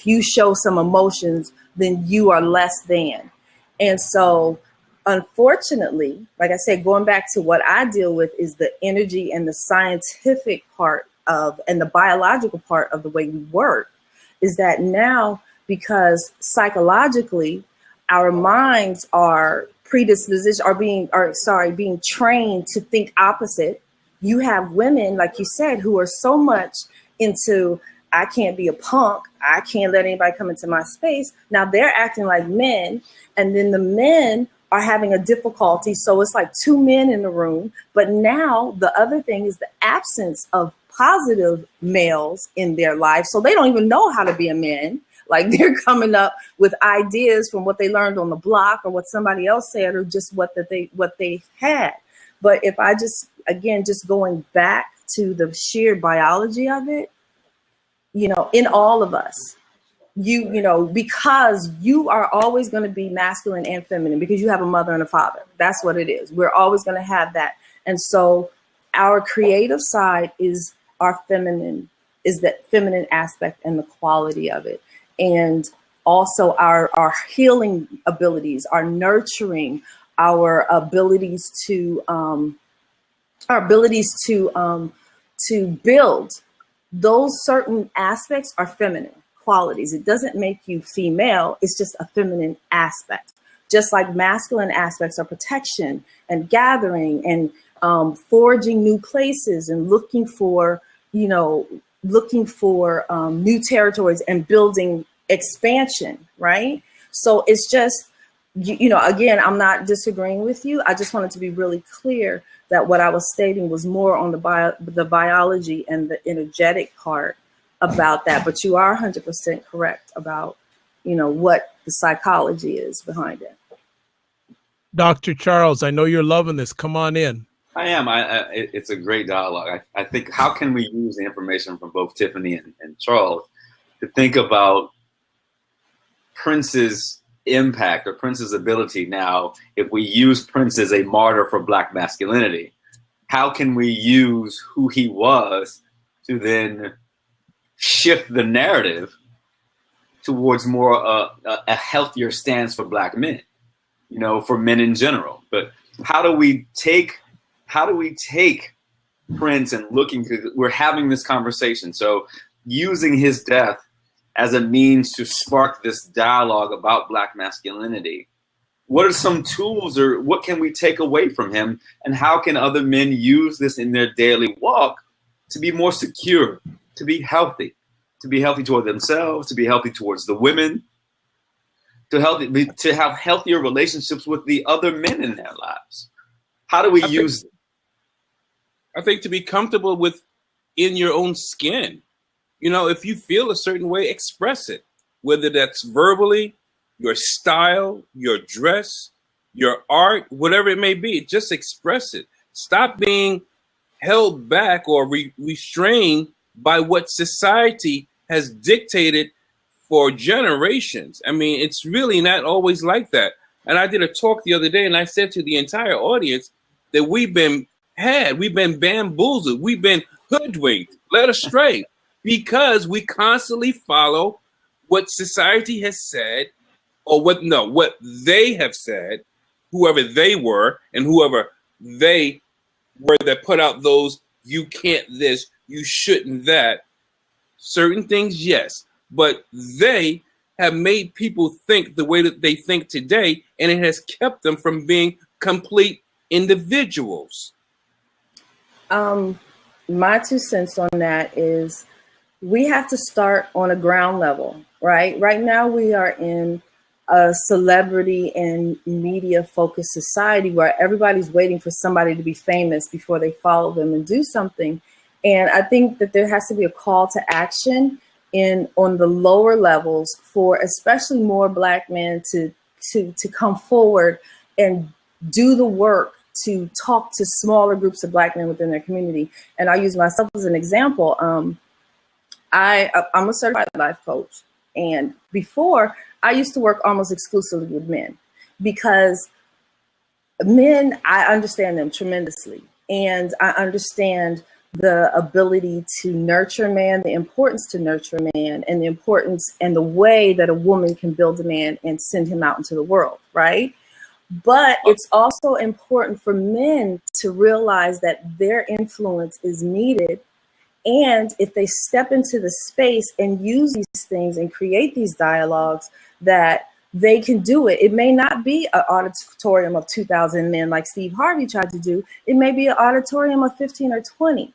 you show some emotions, then you are less than. And so, unfortunately, like I said, going back to what I deal with is the energy and the scientific part of, and the biological part of the way we work, is that now, because psychologically our minds are being trained to think opposite. You have women, like you said, who are so much into, I can't be a punk, I can't let anybody come into my space. Now they're acting like men, and then the men are having a difficulty. So it's like two men in the room. But now the other thing is the absence of positive males in their life. So they don't even know how to be a man. Like they're coming up with ideas from what they learned on the block or what somebody else said, or just what they had. But if I just going back to the sheer biology of it, in all of us, because you are always going to be masculine and feminine, because you have a mother and a father. That's what it is. We're always going to have that. And so our creative side is our feminine, is that feminine aspect and the quality of it. And also our healing abilities, our nurturing, our abilities to build, those certain aspects are feminine qualities. It doesn't make you female. It's just a feminine aspect. Just like masculine aspects are protection and gathering and forging new places and looking for new territories and building expansion, right? So it's just, again, I'm not disagreeing with you. I just wanted to be really clear that what I was stating was more on the biology and the energetic part about that. But you are 100% correct about, what the psychology is behind it. Dr. Charles, I know you're loving this. Come on in. I am. It's a great dialogue. I think, how can we use the information from both Tiffany and Charles to think about Prince's impact or Prince's ability now? If we use Prince as a martyr for Black masculinity, how can we use who he was to then shift the narrative towards more a healthier stance for Black men, for men in general? But how do we take Prince and we're having this conversation. So using his death as a means to spark this dialogue about Black masculinity, what are some tools or what can we take away from him? And how can other men use this in their daily walk to be more secure, to be healthy toward themselves, to be healthy towards the women, to have healthier relationships with the other men in their lives? How do we use it? I think to be comfortable in your own skin. If you feel a certain way, express it, whether that's verbally, your style, your dress, your art, whatever it may be, just express it. Stop being held back or restrained by what society has dictated for generations. I mean, it's really not always like that. And I did a talk the other day and I said to the entire audience that we've been bamboozled, we've been hoodwinked, led astray, because we constantly follow what society has said, or what they have said, whoever they were and whoever they were that put out those "you can't this, you shouldn't that." Certain things, yes, but they have made people think the way that they think today, and it has kept them from being complete individuals. My 2 cents on that is we have to start on a ground level, right? Right now we are in a celebrity and media focused society where everybody's waiting for somebody to be famous before they follow them and do something. And I think that there has to be a call to action on the lower levels for especially more Black men to come forward and do the work to talk to smaller groups of Black men within their community. And I'll use myself as an example. I'm a certified life coach. And before, I used to work almost exclusively with men, because men, I understand them tremendously. And I understand the ability to nurture a man, the importance to nurture a man, and the importance and the way that a woman can build a man and send him out into the world, right? But it's also important for men to realize that their influence is needed. And if they step into the space and use these things and create these dialogues, that they can do it. It may not be an auditorium of 2,000 men like Steve Harvey tried to do. It may be an auditorium of 15 or 20.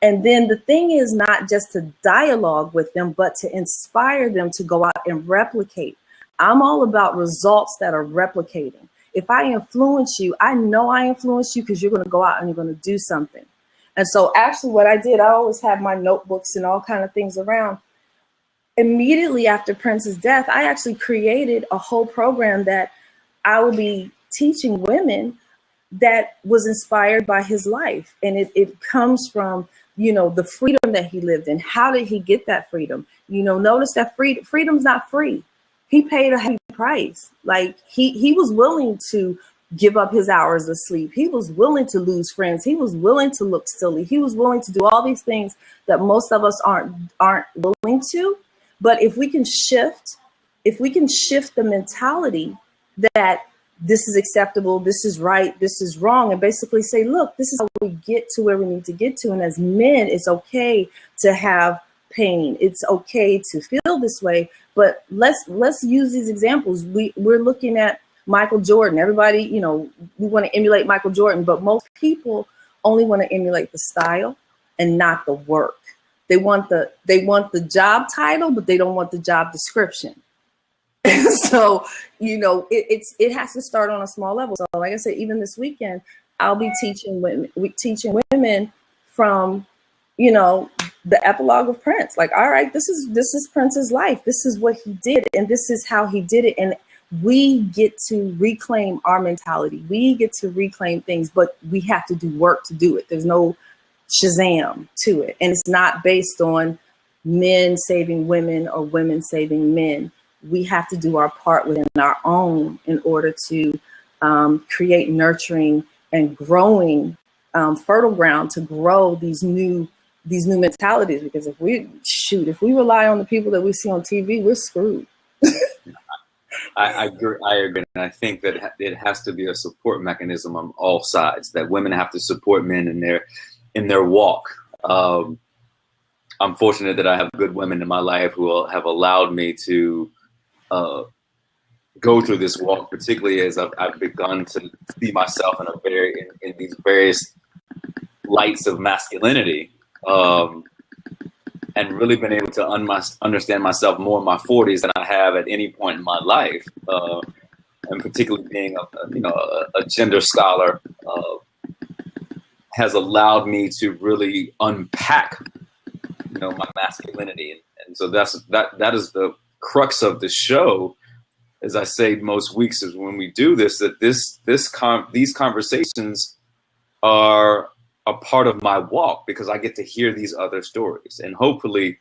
And then the thing is not just to dialogue with them, but to inspire them to go out and replicate. I'm all about results that are replicating. If I influence you, I know I influence you because you're going to go out and you're going to do something. And so actually what I did, I always have my notebooks and all kind of things around. Immediately after Prince's death, I actually created a whole program that I will be teaching women that was inspired by his life. And it comes from, the freedom that he lived in. How did he get that freedom? Notice that freedom's not free. He paid a heavy price. Like he was willing to give up his hours of sleep. He was willing to lose friends. He was willing to look silly. He was willing to do all these things that most of us aren't willing to. But if we can shift the mentality that this is acceptable, this is right, this is wrong, and basically say, look, this is how we get to where we need to get to. And as men, it's okay to have pain. It's okay to feel this way. But let's use these examples. We're looking at Michael Jordan. Everybody, you know, we want to emulate Michael Jordan, but most people only want to emulate the style and not the work. They want the job title, but they don't want the job description. And so, you know, it has to start on a small level. So like I said, even this weekend, I'll be teaching women from, you know, the epilogue of Prince. Like, all right, this is Prince's life. This is what he did, and this is how he did it. And we get to reclaim our mentality. We get to reclaim things, but we have to do work to do it. There's no Shazam to it. And it's not based on men saving women or women saving men. We have to do our part within our own in order to create nurturing and growing fertile ground to grow these new mentalities. Because if we rely on the people that we see on TV, we're screwed. I agree. And I think that it has to be a support mechanism on all sides, that women have to support men in their walk. I'm fortunate that I have good women in my life who have allowed me to go through this walk, particularly as I've begun to see myself in these various lights of masculinity, and really been able to understand myself more in my 40s than I have at any point in my life, and particularly being a gender scholar has allowed me to really unpack, you know, my masculinity, and so that is the crux of the show. As I say most weeks, is when we do this, that these conversations are a part of my walk, because I get to hear these other stories, and hopefully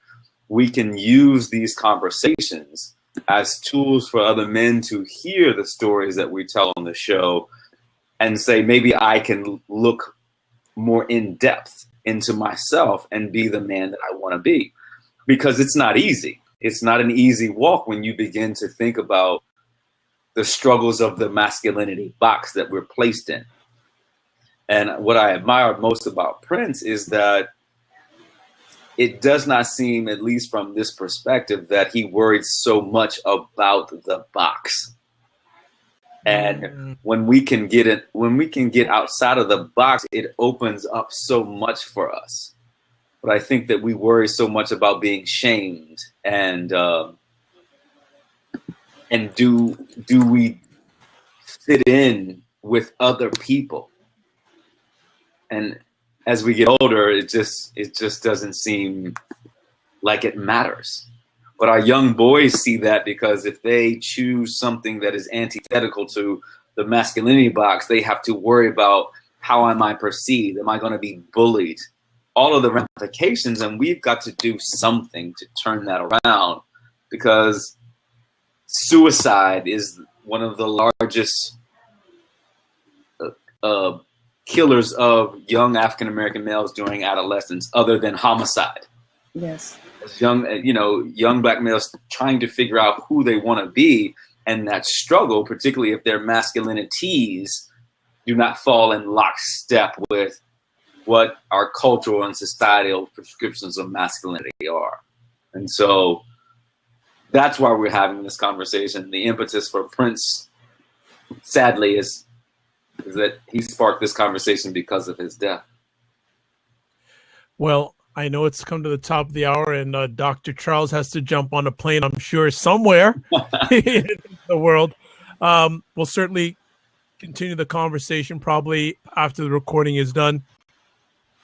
we can use these conversations as tools for other men to hear the stories that we tell on the show and say, maybe I can look more in depth into myself and be the man that I want to be, because it's not easy. It's not an easy walk when you begin to think about the struggles of the masculinity box that we're placed in. And what I admire most about Prince is that it does not seem, at least from this perspective, that he worried so much about the box. And when we can get outside of the box, it opens up so much for us. But I think that we worry so much about being shamed, and do we fit in with other people? And as we get older, it just doesn't seem like it matters. But our young boys see that, because if they choose something that is antithetical to the masculinity box, they have to worry about, how am I perceived? Am I going to be bullied? All of the ramifications, and we've got to do something to turn that around, because suicide is one of the largest killers of young African-American males during adolescence, other than homicide. Yes. As young Black males trying to figure out who they want to be, and that struggle, particularly if their masculinities do not fall in lockstep with what our cultural and societal prescriptions of masculinity are. And so that's why we're having this conversation. The impetus for Prince, sadly, is that he sparked this conversation because of his death. Well, I know it's come to the top of the hour, and Dr. Charles has to jump on a plane, I'm sure, somewhere in the world. We'll certainly continue the conversation probably after the recording is done.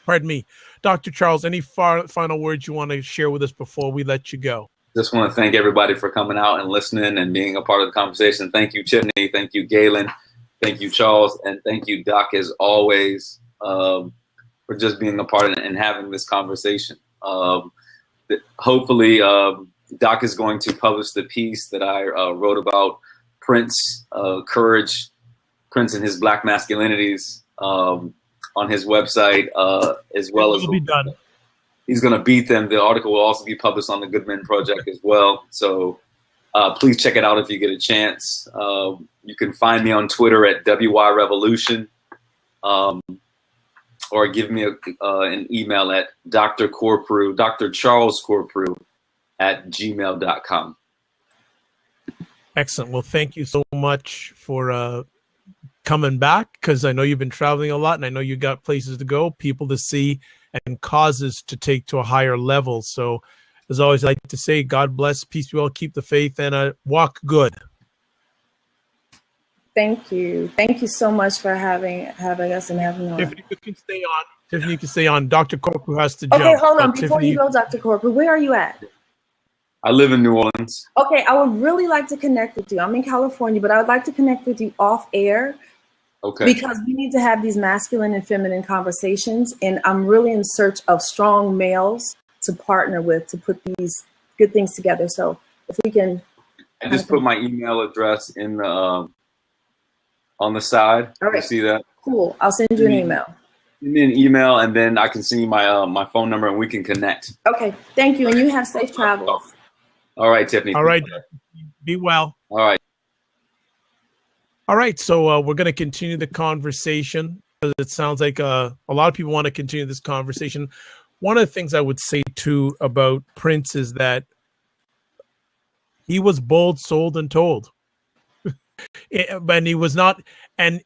Pardon me. Dr. Charles, any final words you want to share with us before we let you go? Just want to thank everybody for coming out and listening and being a part of the conversation. Thank you, Chitney. Thank you, Galen. Thank you, Charles. And thank you, Doc, as always, for just being a part of it and having this conversation. Hopefully, Doc is going to publish the piece that I wrote about Prince, courage, Prince and his Black masculinities, on his website, as well as be done. He's going to beat them. The article will also be published on the Good Men Project as well. So Please check it out if you get a chance. You can find me on Twitter at WYRevolution, or give me an email at Dr. Corprew, Dr. Charles Corprew at gmail.com. Excellent. Well, thank you so much for coming back, because I know you've been traveling a lot, and I know you got places to go, people to see, and causes to take to a higher level. So, as always, I like to say, God bless, peace be well, keep the faith, and walk good. Thank you. Thank you so much for having us and having me on. Tiffany, you can stay on. Tiffany, you can stay on. Dr. Corprew has to jump. Okay, hold on. Before Tiffany, you go, Dr. Corprew, where are you at? I live in New Orleans. Okay, I would really like to connect with you. I'm in California, but I would like to connect with you off air. Okay. Because we need to have these masculine and feminine conversations, and I'm really in search of strong males to partner with to put these good things together. So if we can, I just put my email address in the on the side. All right. You see that? Cool. I'll send you an email. Send me an email, and then I can send you my my phone number, and we can connect. Okay. Thank you, and you have safe travels. All right, Tiffany. All right. Be well. All right. All right. So we're going to continue the conversation. It sounds like a lot of people want to continue this conversation. One of the things I would say too about Prince is that he was bold, sold, and told. And he was not, and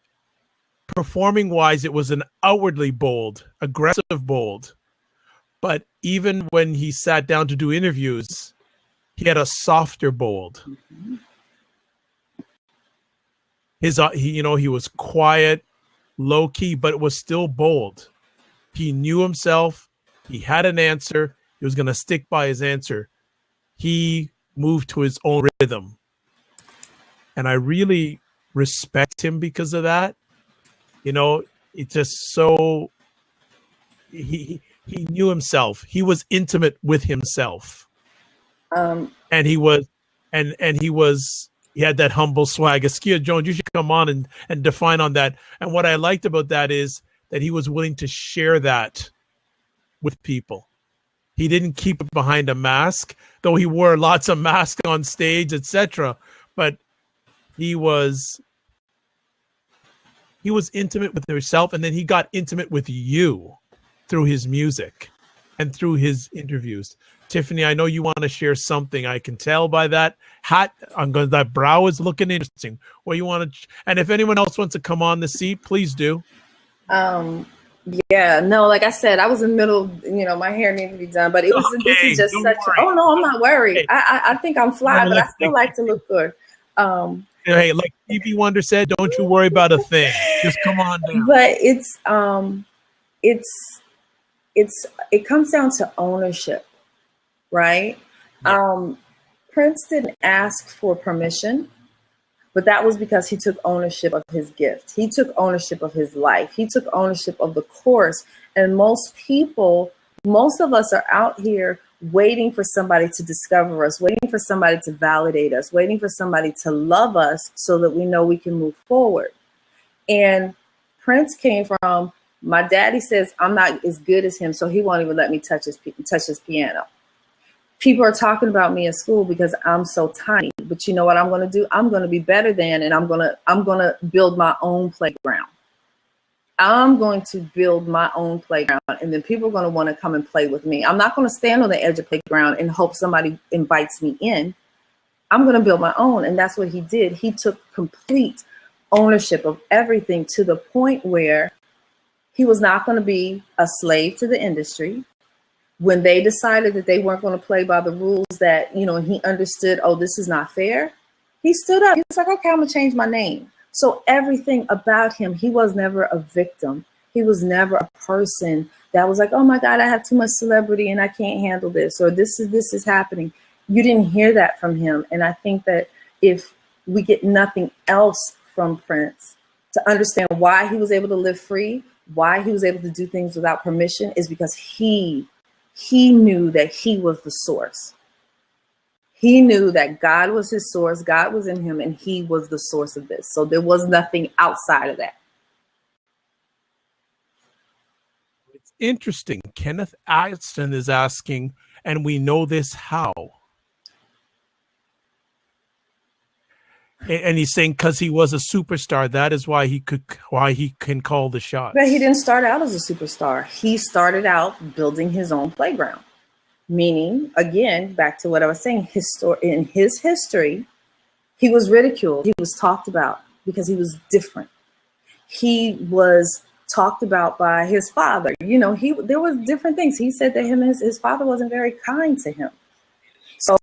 performing wise, it was an outwardly bold, aggressive bold. But even when he sat down to do interviews, he had a softer bold. He was quiet, low key, but it was still bold. He knew himself. He had an answer. He was going to stick by his answer. He moved to his own rhythm. And I really respect him because of that. It's just so he knew himself. He was intimate with himself. And he had that humble swag. Askia Jones, you should come on and define on that. And what I liked about that is that he was willing to share that with people. He didn't keep it behind a mask, though he wore lots of masks on stage, etc. But he was intimate with himself, and then he got intimate with you through his music and through his interviews. Tiffany, I know you want to share something. I can tell by that hat. That brow is looking interesting. What you want to? And if anyone else wants to come on the seat, please do. Yeah, no, like I said, I was in the middle. My hair needed to be done, but it was. Okay, this is just such. Oh no, I'm not worried. I think I'm fly, but I still like to look good. Hey, like Stevie Wonder said, don't you worry about a thing. Just come on down. But it comes down to ownership, right? Yeah. Prince didn't ask for permission, but that was because he took ownership of his gift. He took ownership of his life. He took ownership of the course. And most of us are out here waiting for somebody to discover us, waiting for somebody to validate us, waiting for somebody to love us so that we know we can move forward. And Prince came from, my daddy says I'm not as good as him, so he won't even let me touch his piano. People are talking about me in school because I'm so tiny. But you know what I'm going to do? I'm going to be better than, and I'm going to build my own playground. I'm going to build my own playground, and then people are going to want to come and play with me. I'm not going to stand on the edge of the playground and hope somebody invites me in. I'm going to build my own, and that's what he did. He took complete ownership of everything to the point where he was not going to be a slave to the industry. When they decided that they weren't going to play by the rules that, he understood, oh, this is not fair, he stood up. He was like, okay, I'm going to change my name. So everything about him, he was never a victim. He was never a person that was like, oh my God, I have too much celebrity and I can't handle this, or this is happening. You didn't hear that from him. And I think that if we get nothing else from Prince, to understand why he was able to live free, why he was able to do things without permission, is because he knew that he was the source. He knew that God was his source, God was in him, and he was the source of this. So there was nothing outside of that. It's interesting. Kenneth Aston is asking, and we know this how? And he's saying because he was a superstar, that is why he can call the shots. But he didn't start out as a superstar. He started out building his own playground. Meaning, again, back to what I was saying, in his history, he was ridiculed. He was talked about because he was different. He was talked about by his father. You know, there was different things. He said that his father wasn't very kind to him. So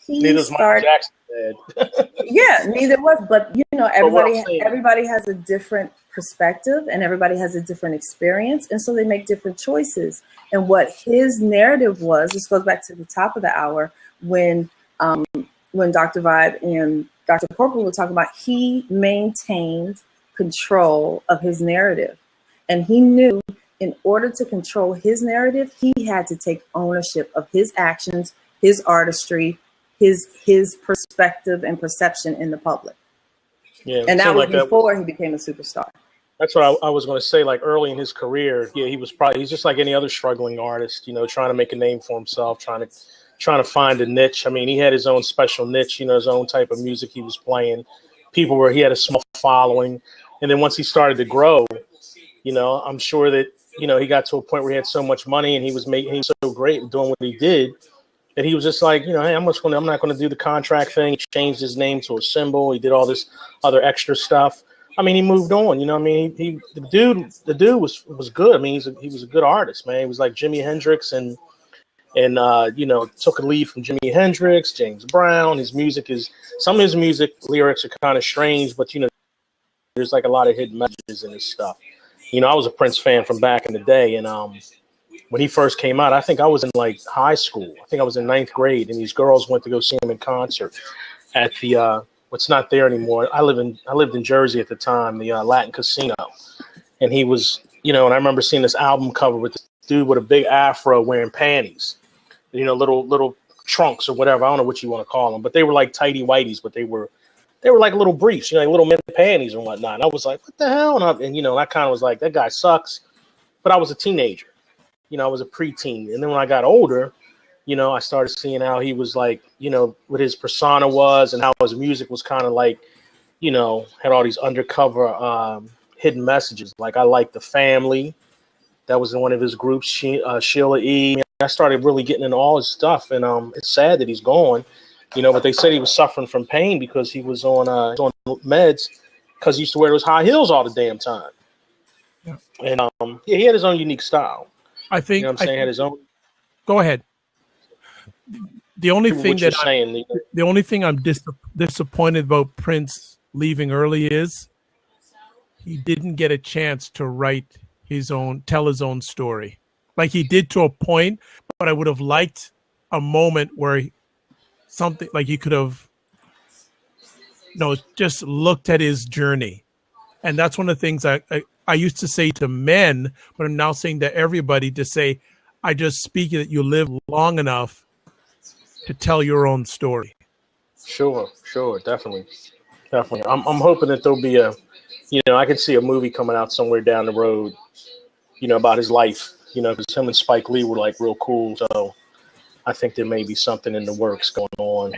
neither was Michael Jackson dad. Yeah, neither was. But you know, everybody has a different perspective, and everybody has a different experience, and so they make different choices. And what his narrative was, this goes back to the top of the hour when Dr. Vibe and Dr. Corprew were talking about, he maintained control of his narrative. And he knew in order to control his narrative, he had to take ownership of his actions, his artistry, his perspective and perception in the public. Yeah, and that was like before he became a superstar. That's what I was going to say. Like early in his career, yeah, he's just like any other struggling artist, you know, trying to make a name for himself, trying to find a niche. I mean, he had his own special niche, you know, his own type of music he was playing. He had a small following. And then once he started to grow, you know, I'm sure that, you know, he got to a point where he had so much money and he was so great at doing what he did that he was just like, you know, hey, I'm not going to do the contract thing. He changed his name to a symbol. He did all this other extra stuff. I mean, he moved on, you know. I mean, the dude was good. I mean, he was a good artist, man. He was like Jimi Hendrix and you know, took a lead from Jimi Hendrix, James Brown. Some of his music lyrics are kind of strange, but you know, there's like a lot of hidden messages in his stuff. You know, I was a Prince fan from back in the day, and when he first came out, I think I was in like high school. I think I was in 9th grade, and these girls went to go see him in concert at the what's not there anymore. I lived in Jersey at the time, the Latin Casino, and he was, you know, and I remember seeing this album cover with this dude with a big afro wearing panties, you know, little trunks or whatever. I don't know what you want to call them, but they were like tighty whities, but they were like little briefs, you know, like little men panties and whatnot. And I was like, what the hell? And you know, I kind of was like, that guy sucks. But I was a teenager, you know, I was a preteen, and then when I got older, you know, I started seeing how he was like, you know, what his persona was and how his music was kind of like, you know, had all these undercover hidden messages. Like, I Like the Family. That was in one of his groups, Sheila E. I started really getting into all his stuff, and it's sad that he's gone, you know, but they said he was suffering from pain because he was on meds because he used to wear those high heels all the damn time. Yeah. And yeah, he had his own unique style. I think, you know what I'm saying, had his own. Go ahead. The only thing I'm disappointed about Prince leaving early is he didn't get a chance to tell his own story. Like he did to a point, but I would have liked a moment where something like he could have, you know, just looked at his journey. And that's one of the things I used to say to men, but I'm now saying to everybody to say, I just speak that you live long enough to tell your own story. Sure, definitely. I'm hoping that there'll be you know, I can see a movie coming out somewhere down the road, you know, about his life, you know, because him and Spike Lee were like real cool. So I think there may be something in the works going on.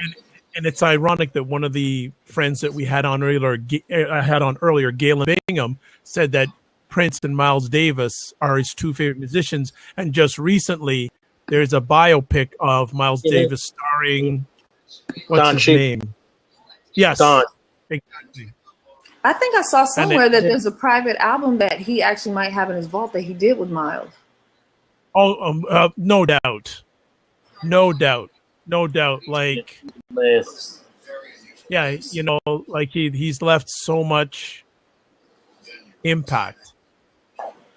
And it's ironic that one of the friends that we had on earlier, Galen Bingham, said that Prince and Miles Davis are his two favorite musicians. And just recently, there's a biopic of Miles Davis starring, what's his name? Yes. Don. Exactly. I think I saw somewhere that there's a private album that he actually might have in his vault that he did with Miles. Oh, no doubt. Like, yeah, you know, like he's left so much impact.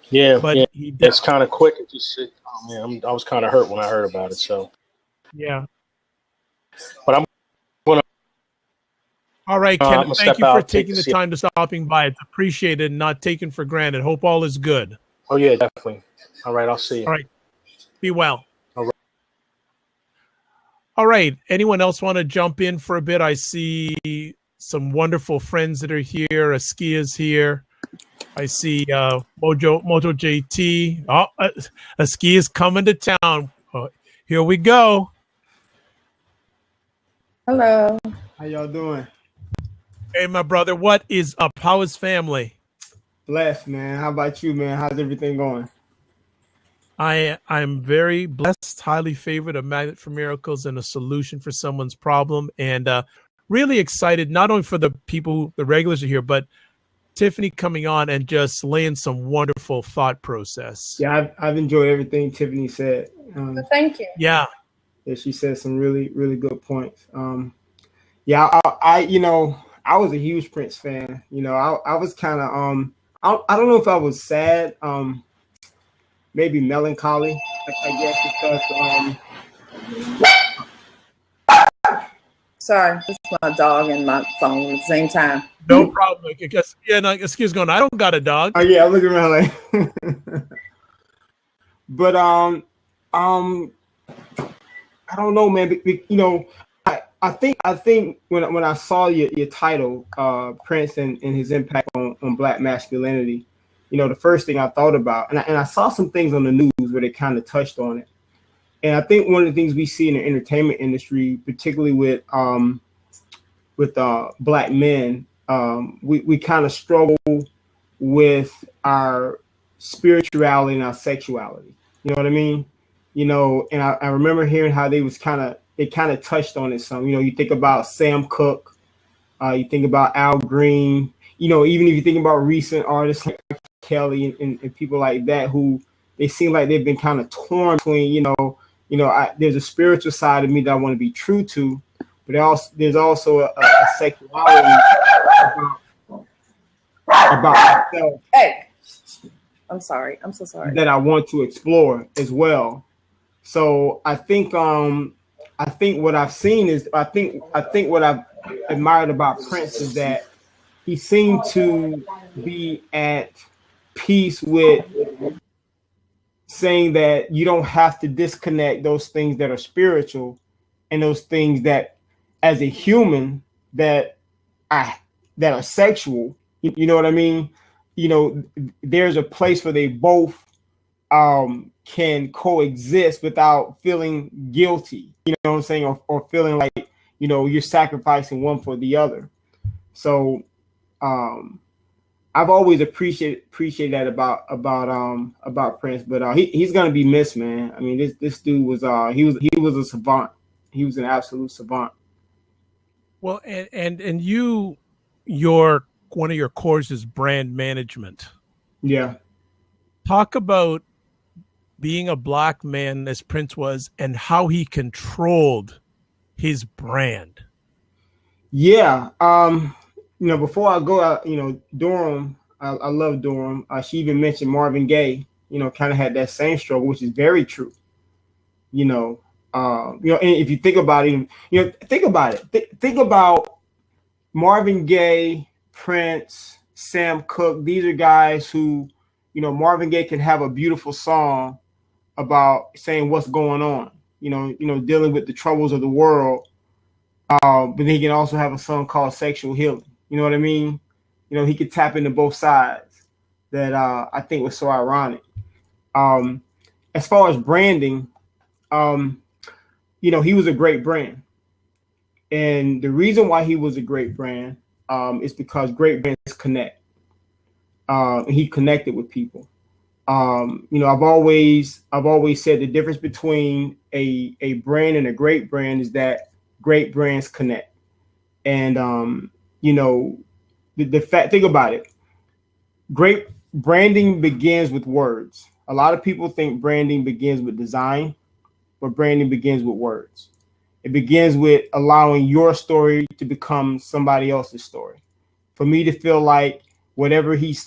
Yeah, but yeah, it's kind of quick. It just, oh man, I was kind of hurt when I heard about it. So, yeah. But I'm gonna. All right, Ken. Thank you for taking the time to stopping by. It's appreciated and not taken for granted. Hope all is good. Oh yeah, definitely. All right, I'll see you. All right, be well. All right. Anyone else want to jump in for a bit? I see some wonderful friends that are here. Askia's here. I see Moto JT. Oh, Askia's coming to town. Here we go. Hello. How y'all doing? Hey, my brother, what is up? How is family? Blessed, man. How about you, man? How's everything going? I'm very blessed, highly favored, a magnet for miracles, and a solution for someone's problem, and really excited not only for the people, the regulars are here, but Tiffany coming on and just laying some wonderful thought process. Yeah, I've enjoyed everything Tiffany said. Thank you. Yeah. Yeah, she said some really, really good points. Yeah, I was a huge Prince fan. I was kind of I don't know if I was sad, maybe melancholy, I guess, because Sorry, it's my dog and my phone at the same time. No problem. Excuse me. I don't got a dog. Oh yeah, I look around like. But I don't know, man. I think when I saw your title, Prince and his impact on Black masculinity, the first thing I thought about, and I saw some things on the news where they kind of touched on it. And I think one of the things we see in the entertainment industry, particularly with Black men, we kind of struggle with our spirituality and our sexuality. You know what I mean? And I remember hearing how they kind of touched on it some. You think about Sam Cooke, you think about Al Green, even if you think about recent artists like Kelly and people like that, who they seem like they've been kind of torn between, there's a spiritual side of me that I want to be true to, but there's also a sexuality about myself. Hey, I'm sorry. I'm so sorry. That I want to explore as well. So I think what I've seen is I think what I've admired about Prince is that he seemed to be at peace with saying that you don't have to disconnect those things that are spiritual and those things that, as a human, that are sexual. You know what I mean? There's a place where they both can coexist without feeling guilty. You know what I'm saying? Or feeling like you're sacrificing one for the other. So I've always appreciated that about Prince, but he's gonna be missed, man. I mean, this dude was he was a savant. He was an absolute savant. Well, and your one of your courses is brand management. Yeah. Talk about being a Black man as Prince was and how he controlled his brand. Yeah. Before I go, Durham, I love Durham. She even mentioned Marvin Gaye, kind of had that same struggle, which is very true. And if you think about it, think about it. Think about Marvin Gaye, Prince, Sam Cooke. These are guys who, Marvin Gaye can have a beautiful song about saying what's going on, dealing with the troubles of the world. But then he can also have a song called Sexual Healing. You know what I mean? He could tap into both sides. That I think was so ironic. As far as branding, he was a great brand. And the reason why he was a great brand is because great brands connect. He connected with people. I've always said the difference between a brand and a great brand is that great brands connect. And the fact, think about it. Great branding begins with words. A lot of people think branding begins with design, but branding begins with words. It begins with allowing your story to become somebody else's story. For me to feel like whatever he's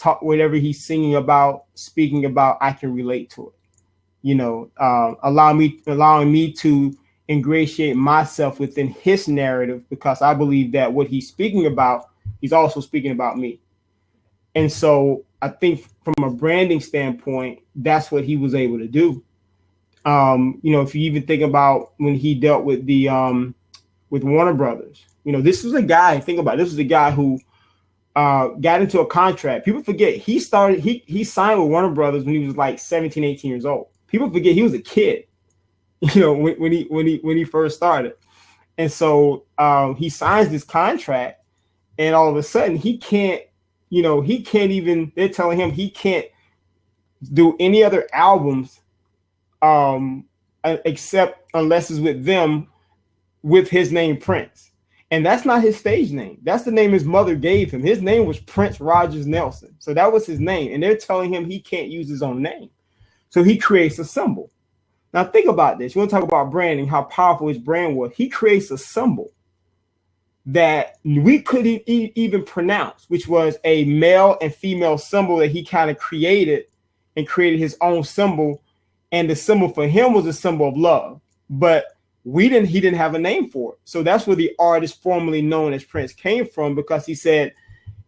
singing about, speaking about, I can relate to it. Allowing me to ingratiate myself within his narrative, because I believe that what he's speaking about, he's also speaking about me. And so I think from a branding standpoint, that's what he was able to do. If you even think about when he dealt with with Warner Brothers, this was a guy, think about it, this was a guy who got into a contract. People forget he signed with Warner Brothers when he was like 17, 18 years old. People forget he was a kid, when he first started. And so he signs this contract, and all of a sudden he can't, he can't even, they're telling him he can't do any other albums except unless it's with them, with his name Prince. And that's not his stage name. That's the name his mother gave him. His name was Prince Rogers Nelson. So that was his name. And they're telling him he can't use his own name. So he creates a symbol. Now think about this. You want to talk about branding, how powerful his brand was. He creates a symbol that we couldn't even pronounce, which was a male and female symbol that he kind of created and created his own symbol. And the symbol for him was a symbol of love. But he didn't have a name for it. So that's where the artist formerly known as Prince came from, because he said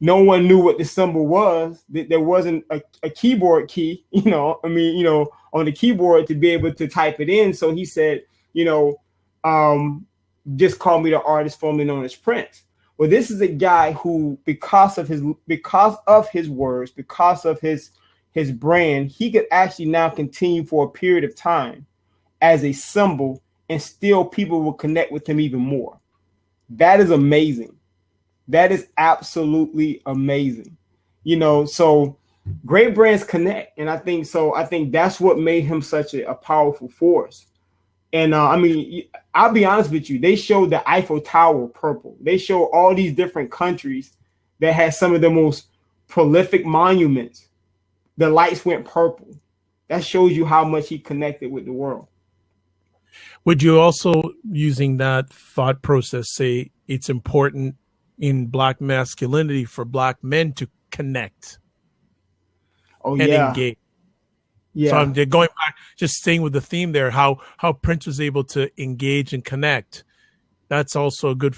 no one knew what the symbol was. There wasn't a keyboard key, on the keyboard to be able to type it in. So he said, just call me the artist formerly known as Prince. Well, this is a guy who, because of his words, because of his brand, he could actually now continue for a period of time as a symbol, and still people will connect with him even more. That is amazing. That is absolutely amazing. So great brands connect. And I think that's what made him such a powerful force. And I'll be honest with you, they showed the Eiffel Tower purple. They showed all these different countries that had some of the most prolific monuments. The lights went purple. That shows you how much he connected with the world. Would you also, using that thought process, say it's important in Black masculinity for Black men to connect and engage? Yeah. So I'm going back, just staying with the theme there, how Prince was able to engage and connect. That's also a good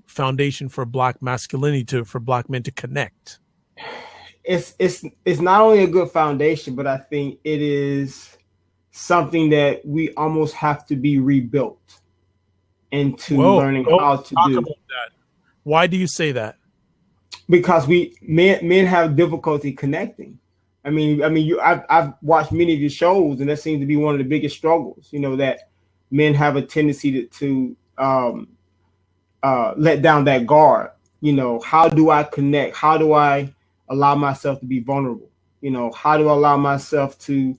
foundation for Black masculinity, for Black men to connect. It's not only a good foundation, but I think it is something that we almost have to be rebuilt into learning how to do. About that. Why do you say that? Because men have difficulty connecting. I've watched many of your shows, and that seems to be one of the biggest struggles. That men have a tendency to let down that guard. How do I connect? How do I allow myself to be vulnerable? How do I allow myself to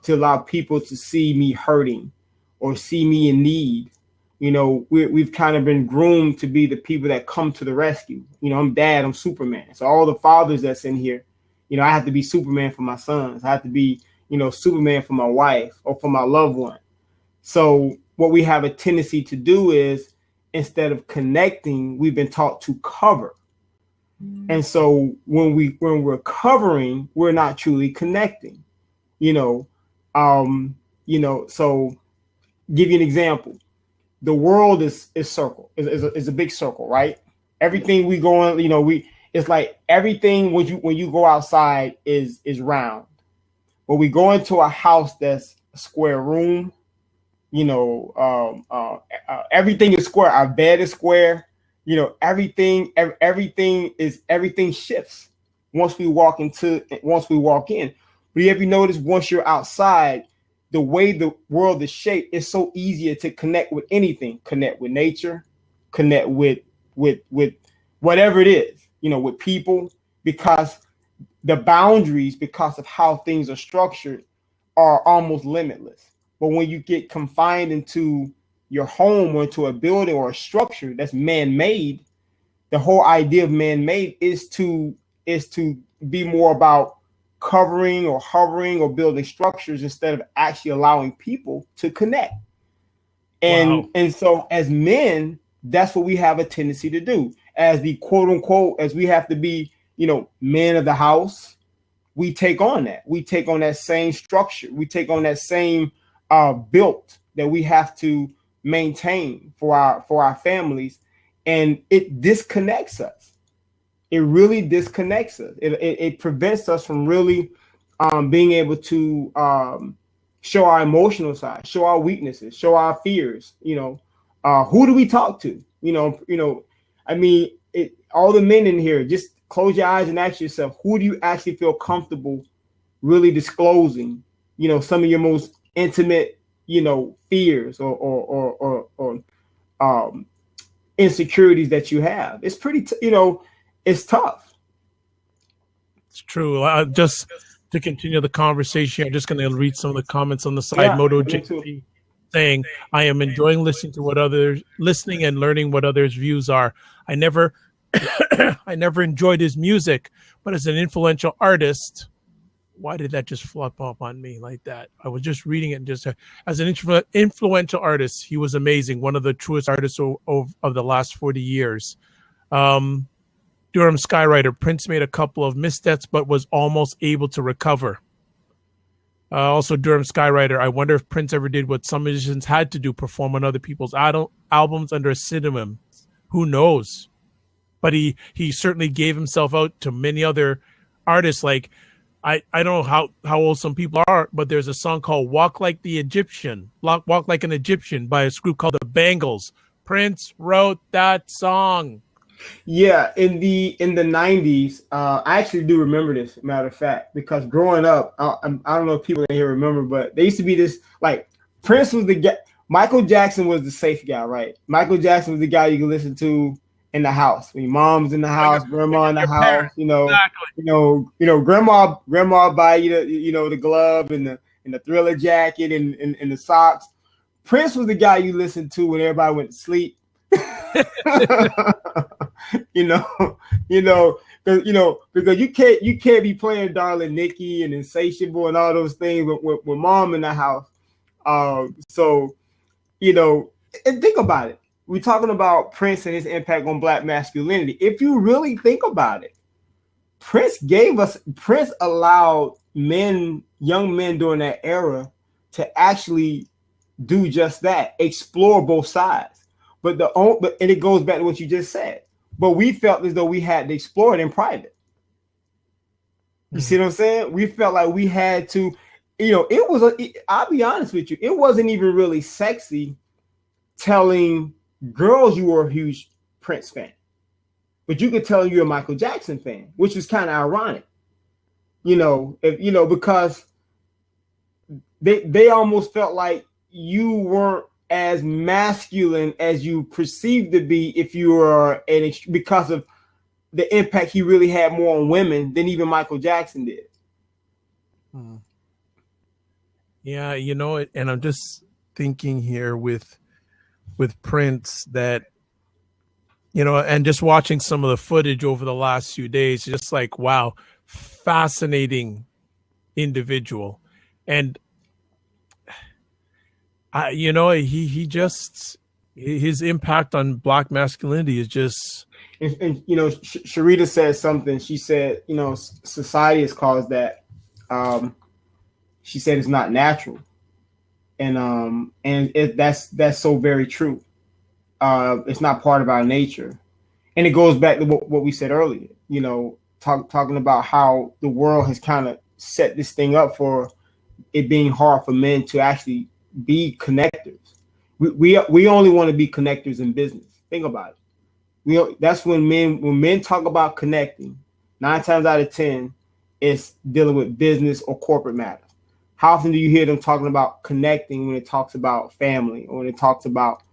allow people to see me hurting or see me in need? We've kind of been groomed to be the people that come to the rescue. I'm dad, I'm Superman. So all the fathers that's in here, I have to be Superman for my sons. I have to be, Superman for my wife or for my loved one. So what we have a tendency to do is, instead of connecting, we've been taught to cover. And so when we're covering, we're not truly connecting. So give you an example. The world is circle, is a big circle, right? Everything we go on, it's like everything when you go outside is round. When we go into a house that's a square room, everything is square. Our bed is square. Everything shifts once we walk in. But have you noticed, once you're outside, the way the world is shaped, it's so easier to connect with anything. Connect with nature, connect with whatever it is, with people, because the boundaries, because of how things are structured, are almost limitless. But when you get confined into your home or into a building or a structure that's man-made, the whole idea of man-made is to be more about covering or hovering or building structures instead of actually allowing people to connect. And so as men, that's what we have a tendency to do. As the quote unquote, as we have to be, men of the house, we take on that. We take on that same structure. We take on that same built that we have to maintain for our families. And it disconnects us. It really disconnects us. It prevents us from really being able to show our emotional side, show our weaknesses, show our fears. Who do we talk to? All the men in here, just close your eyes and ask yourself, who do you actually feel comfortable really disclosing, some of your most intimate, fears or insecurities that you have. It's pretty, it's tough. It's true. Just to continue the conversation, I'm just going to read some of the comments on the side. Yeah, Moto me too. JP saying, "I am enjoying listening and learning what others' views are. I never enjoyed his music, but as an influential artist." Why did that just flop up on me like that? I was just reading it and just as an influential artist, he was amazing. One of the truest artists of the last 40 years. Durham Skywriter, Prince made a couple of missteps, but was almost able to recover. Also, Durham Skywriter, I wonder if Prince ever did what some musicians had to do, perform on other people's albums under a pseudonym. Who knows? But he certainly gave himself out to many other artists. Like, I don't know how old some people are, but there's a song called Walk Like an Egyptian by a group called the Bangles. Prince wrote that song. Yeah, in the 90s, I actually do remember this, matter of fact, because growing up, I don't know if people in here remember, but there used to be this, like, Prince was the guy, Michael Jackson was the safe guy, right? Michael Jackson was the guy you could listen to in the house when your mom's in the house, grandma in the house, exactly. Grandma buy you the glove and the Thriller jacket and the socks. Prince was the guy you listened to when everybody went to sleep. Because you can't be playing Darling Nikki and Insatiable and all those things with mom in the house. And think about it. We're talking about Prince and his impact on Black masculinity. If you really think about it, Prince allowed young men during that era to actually do just that, explore both sides. And it goes back to what you just said. But we felt as though we had to explore it in private. You see what I'm saying? We felt like we had to, I'll be honest with you, it wasn't even really sexy telling girls you were a huge Prince fan, but you could tell you're a Michael Jackson fan, which is kind of ironic, because they almost felt like you weren't as masculine as you perceived to be if you were because of the impact he really had more on women than even Michael Jackson did. Yeah, and I'm just thinking here with Prince that, and just watching some of the footage over the last few days, just like, wow, fascinating individual. And his impact on Black masculinity is just. And Sharita said something. She said, society has caused that. She said it's not natural, and that's so very true. It's not part of our nature, and it goes back to what we said earlier. Talking about how the world has kind of set this thing up for it being hard for men to actually be connectors. We only want to be connectors in business. Think about it. That's when men talk about connecting, 9 times out of 10, it's dealing with business or corporate matters. How often do you hear them talking about connecting when it talks about family or when it talks about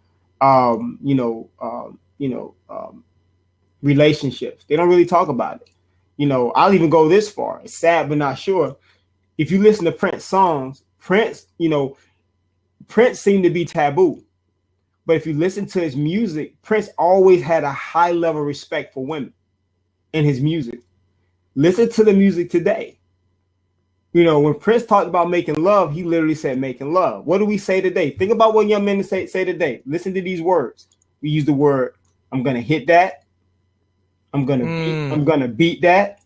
relationships? They don't really talk about it. I'll even go this far. It's sad but not sure. If you listen to Prince songs, Prince seemed to be taboo. But if you listen to his music, Prince always had a high level of respect for women in his music. Listen to the music today. When Prince talked about making love, he literally said making love. What do we say today? Think about what young men say today. Listen to these words. We use the word, I'm going to hit that. I'm going to beat that.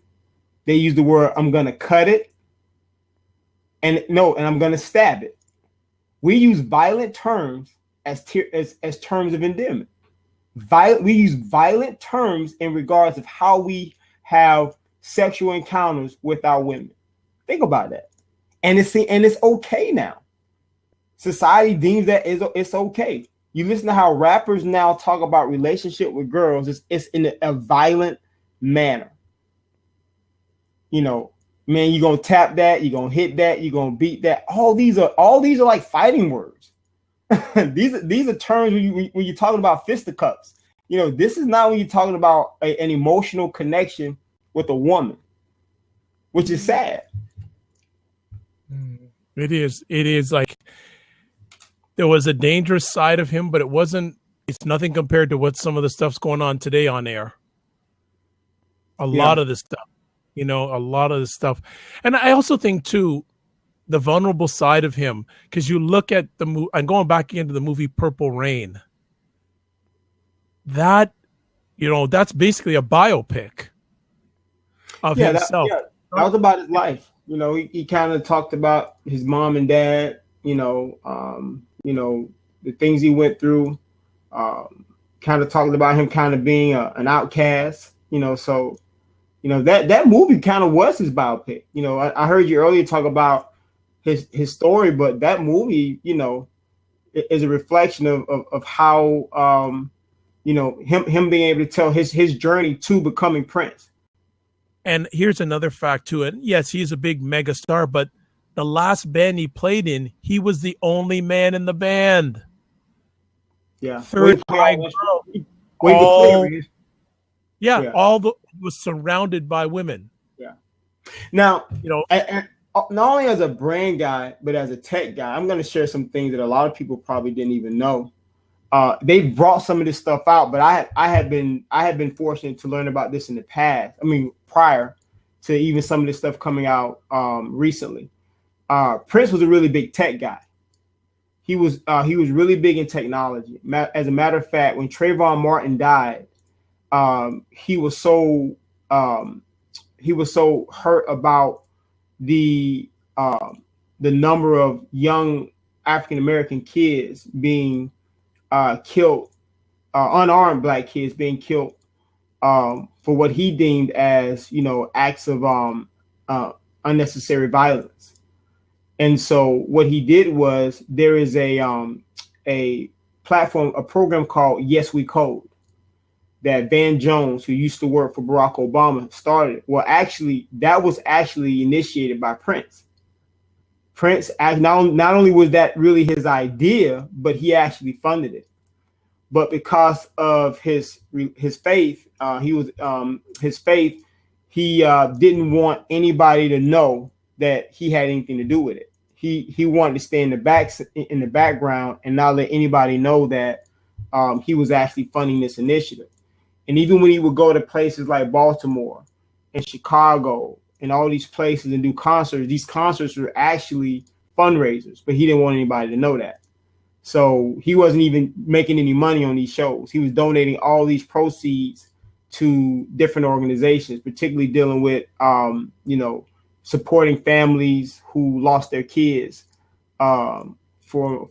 They use the word, I'm going to cut it. And I'm going to stab it. We use violent terms as terms of endearment. We use violent terms in regards of how we have sexual encounters with our women. Think about that. And it's okay now. Society deems that it's okay. You listen to how rappers now talk about relationship with girls. It's in a violent manner. Man, you're gonna tap that, you're gonna hit that, you're gonna beat that. All these are like fighting words. these are terms when you're talking about fisticuffs You know, this is not when you're talking about an emotional connection with a woman, which is sad. It is. It is like there was a dangerous side of him, but it wasn't. It's nothing compared to what some of the stuff's going on today on air. A lot of this stuff, you know, a lot of this stuff. And I also think, too, the vulnerable side of him, because you look at the movie, I'm going back into the movie Purple Rain. That, you know, that's basically a biopic of himself. That was about his life. You know, he kind of talked about his mom and dad, you know, the things he went through, kind of talked about him kind of being an outcast, you know, so, you know, that movie kind of was his biopic. You know, I heard you earlier talk about his story, but that movie, you know, is a reflection of how, you know, him being able to tell his journey to becoming Prince. And here's another fact to it. Yes, he's a big mega star, but the last band he played in, he was the only man in the band. Yeah. Third eye girl. He was surrounded by women. Yeah. Now, you know, not only as a brand guy, but as a tech guy, I'm going to share some things that a lot of people probably didn't even know. They brought some of this stuff out, but I had been fortunate to learn about this in the past. I mean, prior to even some of this stuff coming out recently. Prince was a really big tech guy. He was really big in technology. As a matter of fact, when Trayvon Martin died, he was so hurt about the number of young African American kids being killed, unarmed Black kids being killed for what he deemed as, you know, acts of unnecessary violence. And so what he did was, there is a platform, a program called Yes We Code that Van Jones, who used to work for Barack Obama, started. Well, actually, that was actually initiated by Prince. Prince, not only was that really his idea, but he actually funded it. But because of his faith, he didn't want anybody to know that he had anything to do with it. He wanted to stay in the background and not let anybody know that he was actually funding this initiative. And even when he would go to places like Baltimore and Chicago and all these places and do concerts, these concerts were actually fundraisers, but he didn't want anybody to know that. So he wasn't even making any money on these shows. He was donating all these proceeds to different organizations, particularly dealing with, you know, supporting families who lost their kids for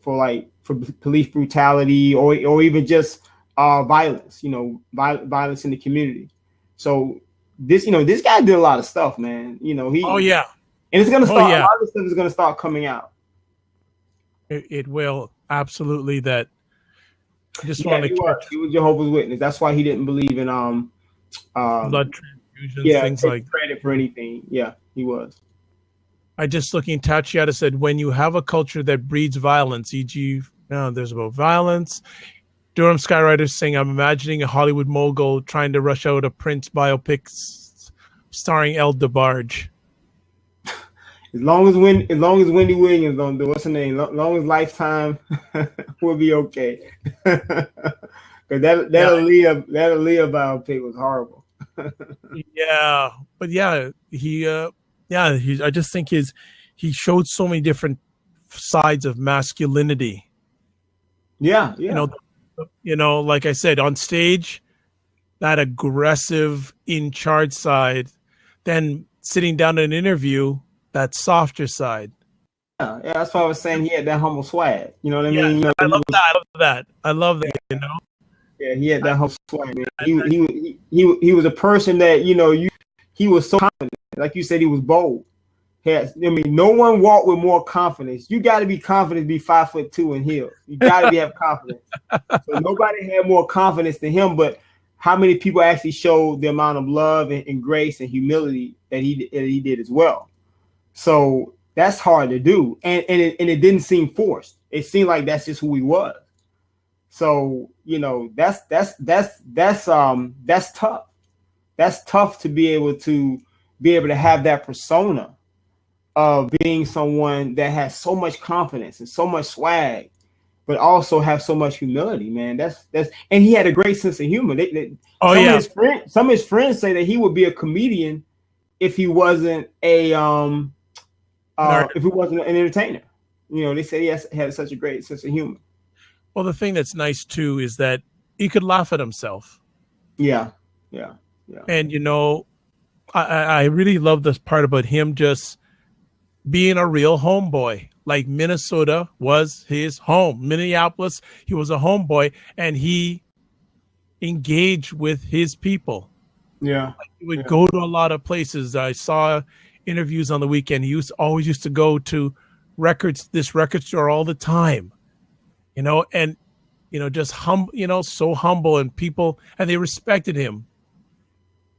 police brutality or even just violence, you know, violence in the community. So this guy did a lot of stuff, man. You know, and it's gonna start. A lot of this stuff is gonna start coming out. It will, absolutely. That I just want to. He was Jehovah's Witness. That's why he didn't believe in blood transfusions, things like credit for anything. Yeah, he was. I just looking. Tatiana said, when you have a culture that breeds violence, e.g., there's about violence. Durham Skywriter saying, I'm imagining a Hollywood mogul trying to rush out a Prince biopic starring El DeBarge. As long as Wendy Williams don't do, what's her name? As long as Lifetime will be okay. Because that Aaliyah biopic was horrible. Yeah, but I just think he showed so many different sides of masculinity. Yeah. You know, like I said, on stage, that aggressive, in charge side. Then sitting down in an interview, that softer side. Yeah, that's why I was saying he had that humble swag. You know what I mean? You know, I love that. You know. Yeah, he had that humble swag. Man. He was a person that, you know, he was so confident. Like you said, he was bold. No one walked with more confidence. You got to be confident to be 5'2" in heels. You got to have confidence. So nobody had more confidence than him. But how many people actually showed the amount of love and grace and humility that he did as well? So that's hard to do, and it didn't seem forced. It seemed like that's just who he was. So, that's tough. That's tough to be able to have that persona of being someone that has so much confidence and so much swag, but also have so much humility, man. And he had a great sense of humor. Some of his friends say that he would be a comedian if he wasn't an entertainer. They say he had such a great sense of humor. Well, the thing that's nice too is that he could laugh at himself. Yeah. And I really love this part about him just being a real homeboy. Like Minnesota was his home. Minneapolis, he was a homeboy, and he engaged with his people. Yeah. He would go to a lot of places. I saw interviews on the weekend. He always used to go to this record store all the time. And just so humble, and people, and they respected him.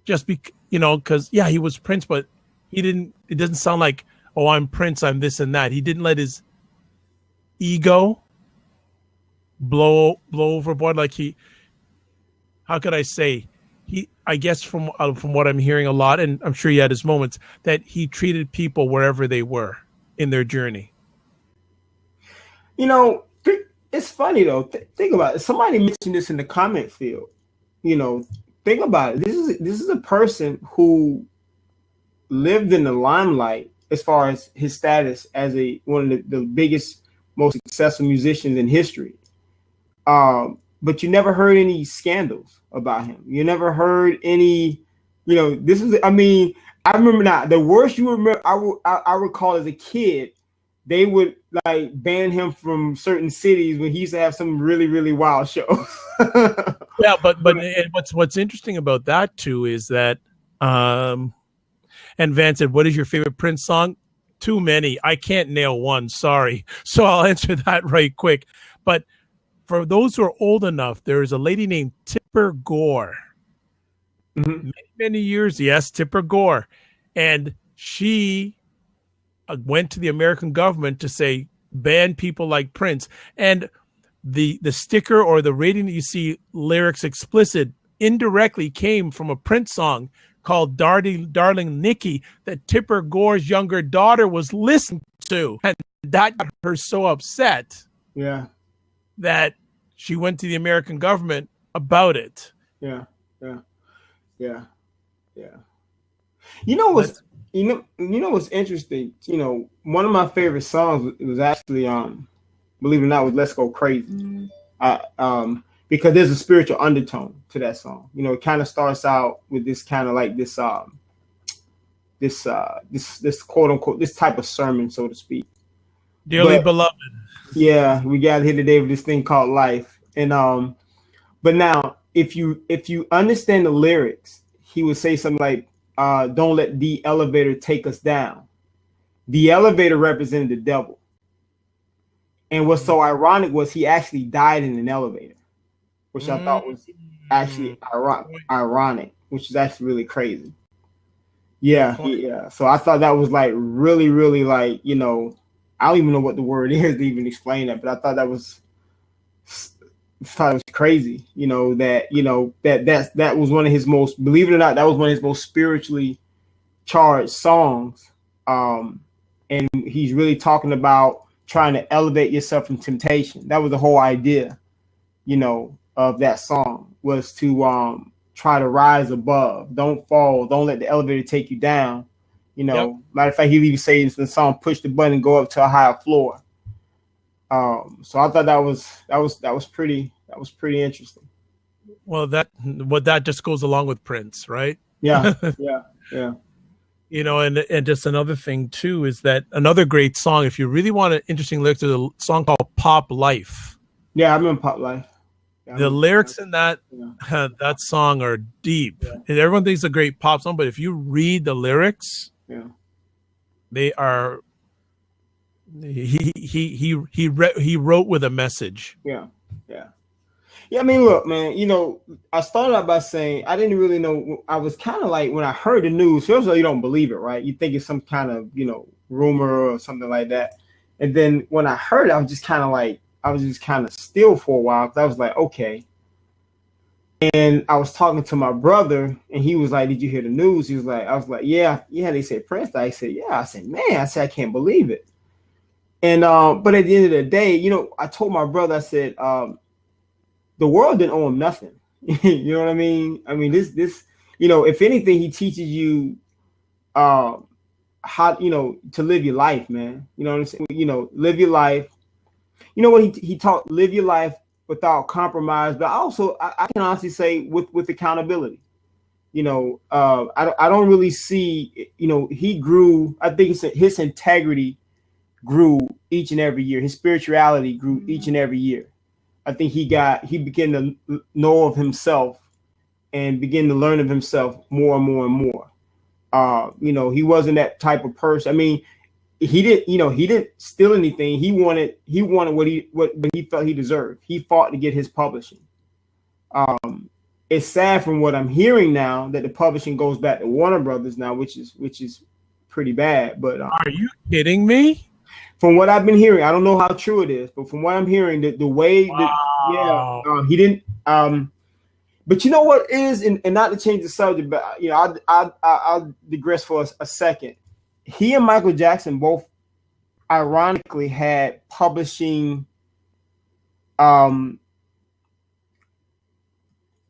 Just because he was Prince, but it doesn't sound like, oh, I'm Prince, I'm this and that. He didn't let his ego blow overboard. Like how could I say? I guess from what I'm hearing a lot, and I'm sure he had his moments, that he treated people wherever they were in their journey. It's funny though. Think about it. Somebody mentioned this in the comment field. Think about it. This is a person who lived in the limelight as far as his status as one of the biggest, most successful musicians in history. But you never heard any scandals about him. You never heard any, I remember now, the worst you remember, I recall as a kid, they would like ban him from certain cities when he used to have some really, really wild shows. Yeah, but what's interesting about that too is that, and Van said, what is your favorite Prince song? Too many. I can't nail one. Sorry. So I'll answer that right quick. But for those who are old enough, there is a lady named Tipper Gore. Mm-hmm. Many years, yes, Tipper Gore. And she went to the American government to say, ban people like Prince. And the sticker or the rating that you see, lyrics explicit, indirectly came from a Prince song called Darling Nikki that Tipper Gore's younger daughter was listening to. And that got her so upset. Yeah. That she went to the American government about it. Yeah. What's interesting? One of my favorite songs was actually believe it or not, was "Let's Go Crazy," because there's a spiritual undertone to that song. It kind of starts out with this kind of like this quote unquote this type of sermon, so to speak. Dearly beloved. Yeah, we got here today with this thing called life, and but now if you understand the lyrics, he would say something like, "Don't let the elevator take us down." The elevator represented the devil. And what's so ironic was he actually died in an elevator, which I thought was actually ironic, which is actually really crazy. Yeah. So I thought that was like really, really like, I don't even know what the word is to even explain that, but I thought it was crazy, that was one of his most, believe it or not, that was one of his most spiritually charged songs. And he's really talking about trying to elevate yourself from temptation. That was the whole idea, of that song, was to try to rise above. Don't fall. Don't let the elevator take you down. Yep. Matter of fact, he even says in the song, push the button and go up to a higher floor. So I thought that was pretty interesting. Well, that just goes along with Prince, right? Yeah. And just another thing too is that another great song, if you really want an interesting lyric, there's a song called Pop Life. Yeah, I remember Pop Life. Yeah, the lyrics in that that song are deep. Yeah. And everyone thinks it's a great pop song, but if you read the lyrics, they are he wrote with a message. Yeah. I mean, look, man, I started out by saying I didn't really know. I was kind of like, when I heard the news, first of all, you don't believe it, right? You think it's some kind of, rumor or something like that. And then when I heard it, I was just kind of like, just kind of still for a while, because I was like, okay. And I was talking to my brother, and he was like, "Did you hear the news?" He was like, "I was like, yeah." They said Prince died. I said, "Yeah." I said, "Man," I said, "I can't believe it." And but at the end of the day, you know, I told my brother, I said, the world didn't owe him nothing. You know what I mean? I mean, this, you know, if anything, he teaches you how, you know, to live your life, man. You know what I'm saying? You know, live your life. You know what he taught? Live your life without compromise, but also I can honestly say with accountability. You know, I don't really see, you know, he grew. I think his integrity grew each and every year. His spirituality grew each and every year. I think he began to know of himself and begin to learn of himself more and more and more. You know, he wasn't that type of person. I mean, he didn't steal anything. He wanted what he felt he deserved. He fought to get his publishing. It's sad from what I'm hearing now that the publishing goes back to Warner Brothers now, which is pretty bad. But are you kidding me? From what I've been hearing, I don't know how true it is, but from what I'm hearing, the way that he didn't. But you know what is, and not to change the subject, but you know, I'll digress for a second. He and Michael Jackson both, ironically, had publishing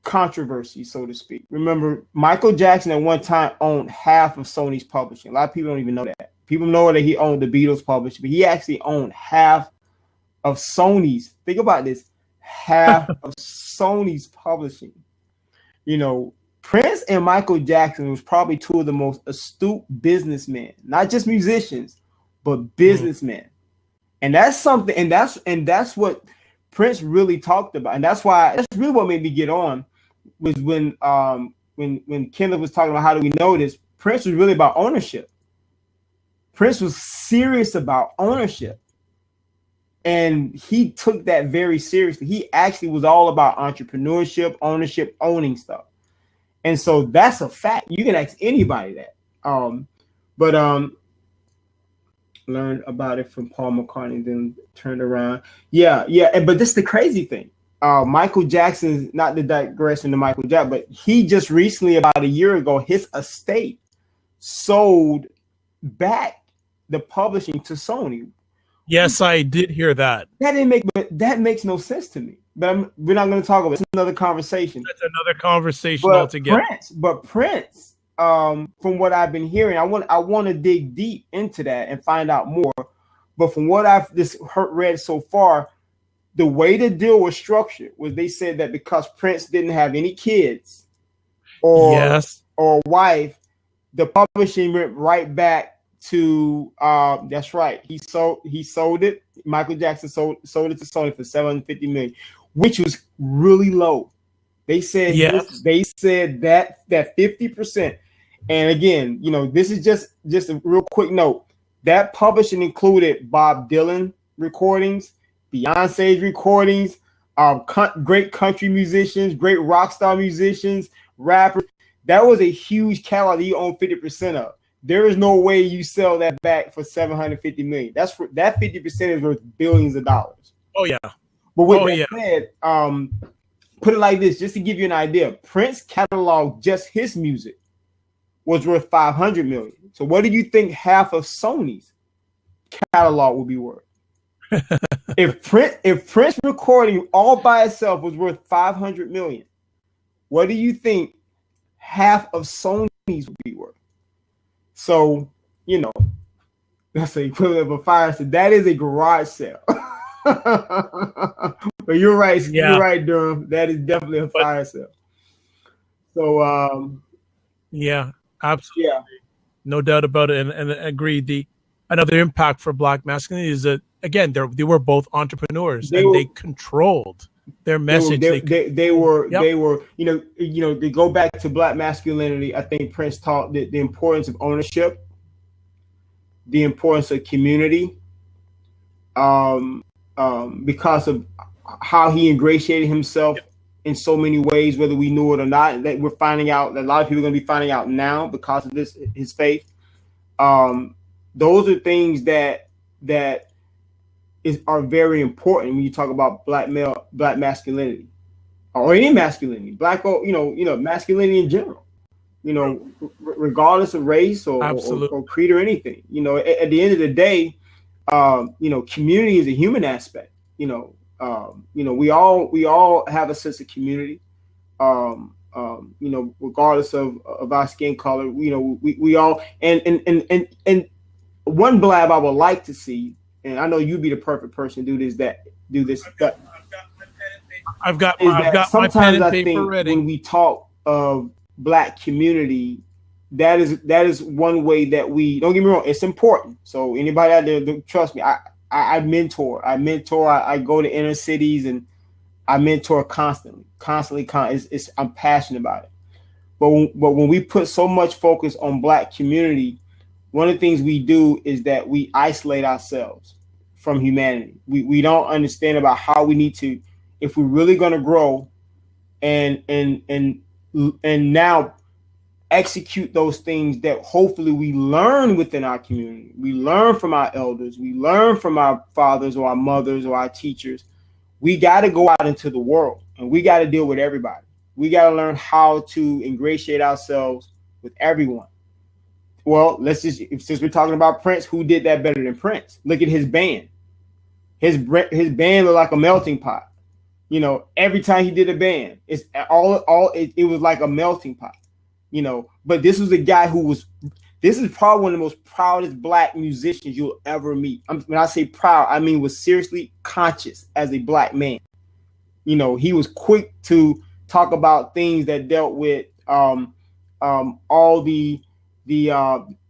controversy, so to speak. Remember, Michael Jackson at one time owned half of Sony's publishing. A lot of people don't even know that. People know that he owned the Beatles publishing, but he actually owned half of Sony's. Think about this, half of Sony's publishing. You know, Prince and Michael Jackson was probably two of the most astute businessmen, not just musicians, but businessmen. And that's something, and that's what Prince really talked about. And that's really what made me get on, was when Kenneth was talking about how do we know this. Prince was really about ownership. Prince was serious about ownership. And he took that very seriously. He actually was all about entrepreneurship, ownership, owning stuff. And so that's a fact. You can ask anybody that. Learned about it from Paul McCartney, then turned around. Yeah. But this is the crazy thing. Michael Jackson's, not to digress into Michael Jackson, but he just recently, about a year ago, his estate sold back the publishing to Sony. Yes, I did hear that. That makes no sense to me. But we're not going to talk about it. It's another conversation. That's another conversation altogether. Prince, from what I've been hearing, I want to dig deep into that and find out more. But from what I've read so far, the way the deal was structured was they said that because Prince didn't have any kids or wife, the publishing went right back to that's right. He sold it. Michael Jackson sold it to Sony for $750 million, which was really low. They said that 50%. And again, you know, this is just a real quick note. That publishing included Bob Dylan recordings, Beyonce's recordings, great country musicians, great rock star musicians, rappers. That was a huge catalog that you own 50% of. There is no way you sell that back for $750 million. That 50% is worth billions of dollars. Oh yeah. But with that said, put it like this, just to give you an idea, Prince catalog, just his music, was worth $500 million. So what do you think half of Sony's catalog would be worth? If Prince recording all by itself was worth $500 million, what do you think half of Sony's would be worth? So, you know, that's the equivalent of a fire sale. That is a garage sale. But you're right. Yeah. You're right, Durham. That is definitely a fire sale. So, yeah, absolutely. Yeah. No doubt about it. And agreed. Another impact for Black masculinity is that, again, they were both entrepreneurs they controlled their message. They were, you know, they go back to Black masculinity. I think Prince taught the importance of ownership, the importance of community, because of how he ingratiated himself in so many ways, whether we knew it or not. That we're finding out that a lot of people are going to be finding out now because of his faith. Those are things that are very important when you talk about black masculinity, or any masculinity, black, or masculinity in general. Regardless of race or creed or anything. At the end of the day, community is a human aspect. We all have a sense of community. Regardless of our skin color, we all, and one blab I would like to see, and I know you'd be the perfect person to do this. I've got my pen and paper ready. When we talk of Black community, that is one way that we, don't get me wrong, it's important. So anybody out there, trust me, I mentor. I go to inner cities and I mentor constantly. I'm passionate about it. But when we put so much focus on Black community, one of the things we do is that we isolate ourselves from humanity. We don't understand about how we need to, if we're really going to grow and now execute those things that hopefully we learn within our community. We learn from our elders. We learn from our fathers or our mothers or our teachers. We got to go out into the world and we got to deal with everybody. We got to learn how to ingratiate ourselves with everyone. Well, since we're talking about Prince, who did that better than Prince? Look at his band. His band looked like a melting pot. Every time he did a band, it was like a melting pot. But this was a guy this is probably one of the most proudest Black musicians you'll ever meet. When I say proud, I mean was seriously conscious as a Black man. He was quick to talk about things that dealt with all the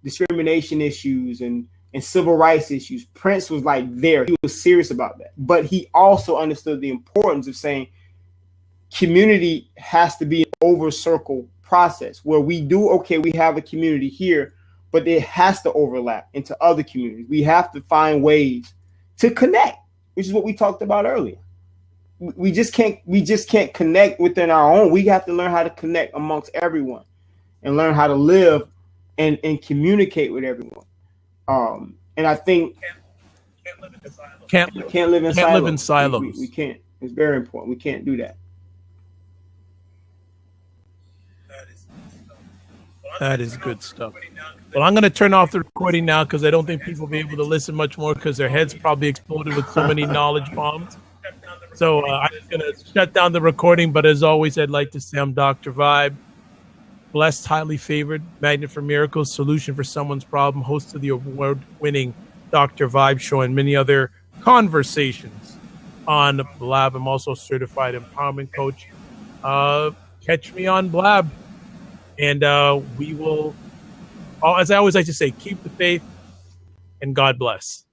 discrimination issues and civil rights issues. Prince was like there. He was serious about that. But he also understood the importance of saying community has to be an over circle process where we have a community here, but it has to overlap into other communities. We have to find ways to connect, which is what we talked about earlier. We just can't connect within our own. We have to learn how to connect amongst everyone and learn how to live and communicate with everyone. And I think can't live in silos. We can't. It's very important. We can't do that. That is good stuff. Well, I'm going to turn off the recording now because I don't think people will be able to listen much more because their heads probably exploded with so many knowledge bombs. So I'm going to shut down the recording. But as always, I'd like to say I'm Dr. Vibe. Blessed, highly favored, magnet for miracles, solution for someone's problem, host of the award-winning Dr. Vibe show and many other conversations on Blab. I'm also a certified empowerment coach. Catch me on Blab. And we will, as I always like to say, keep the faith and God bless.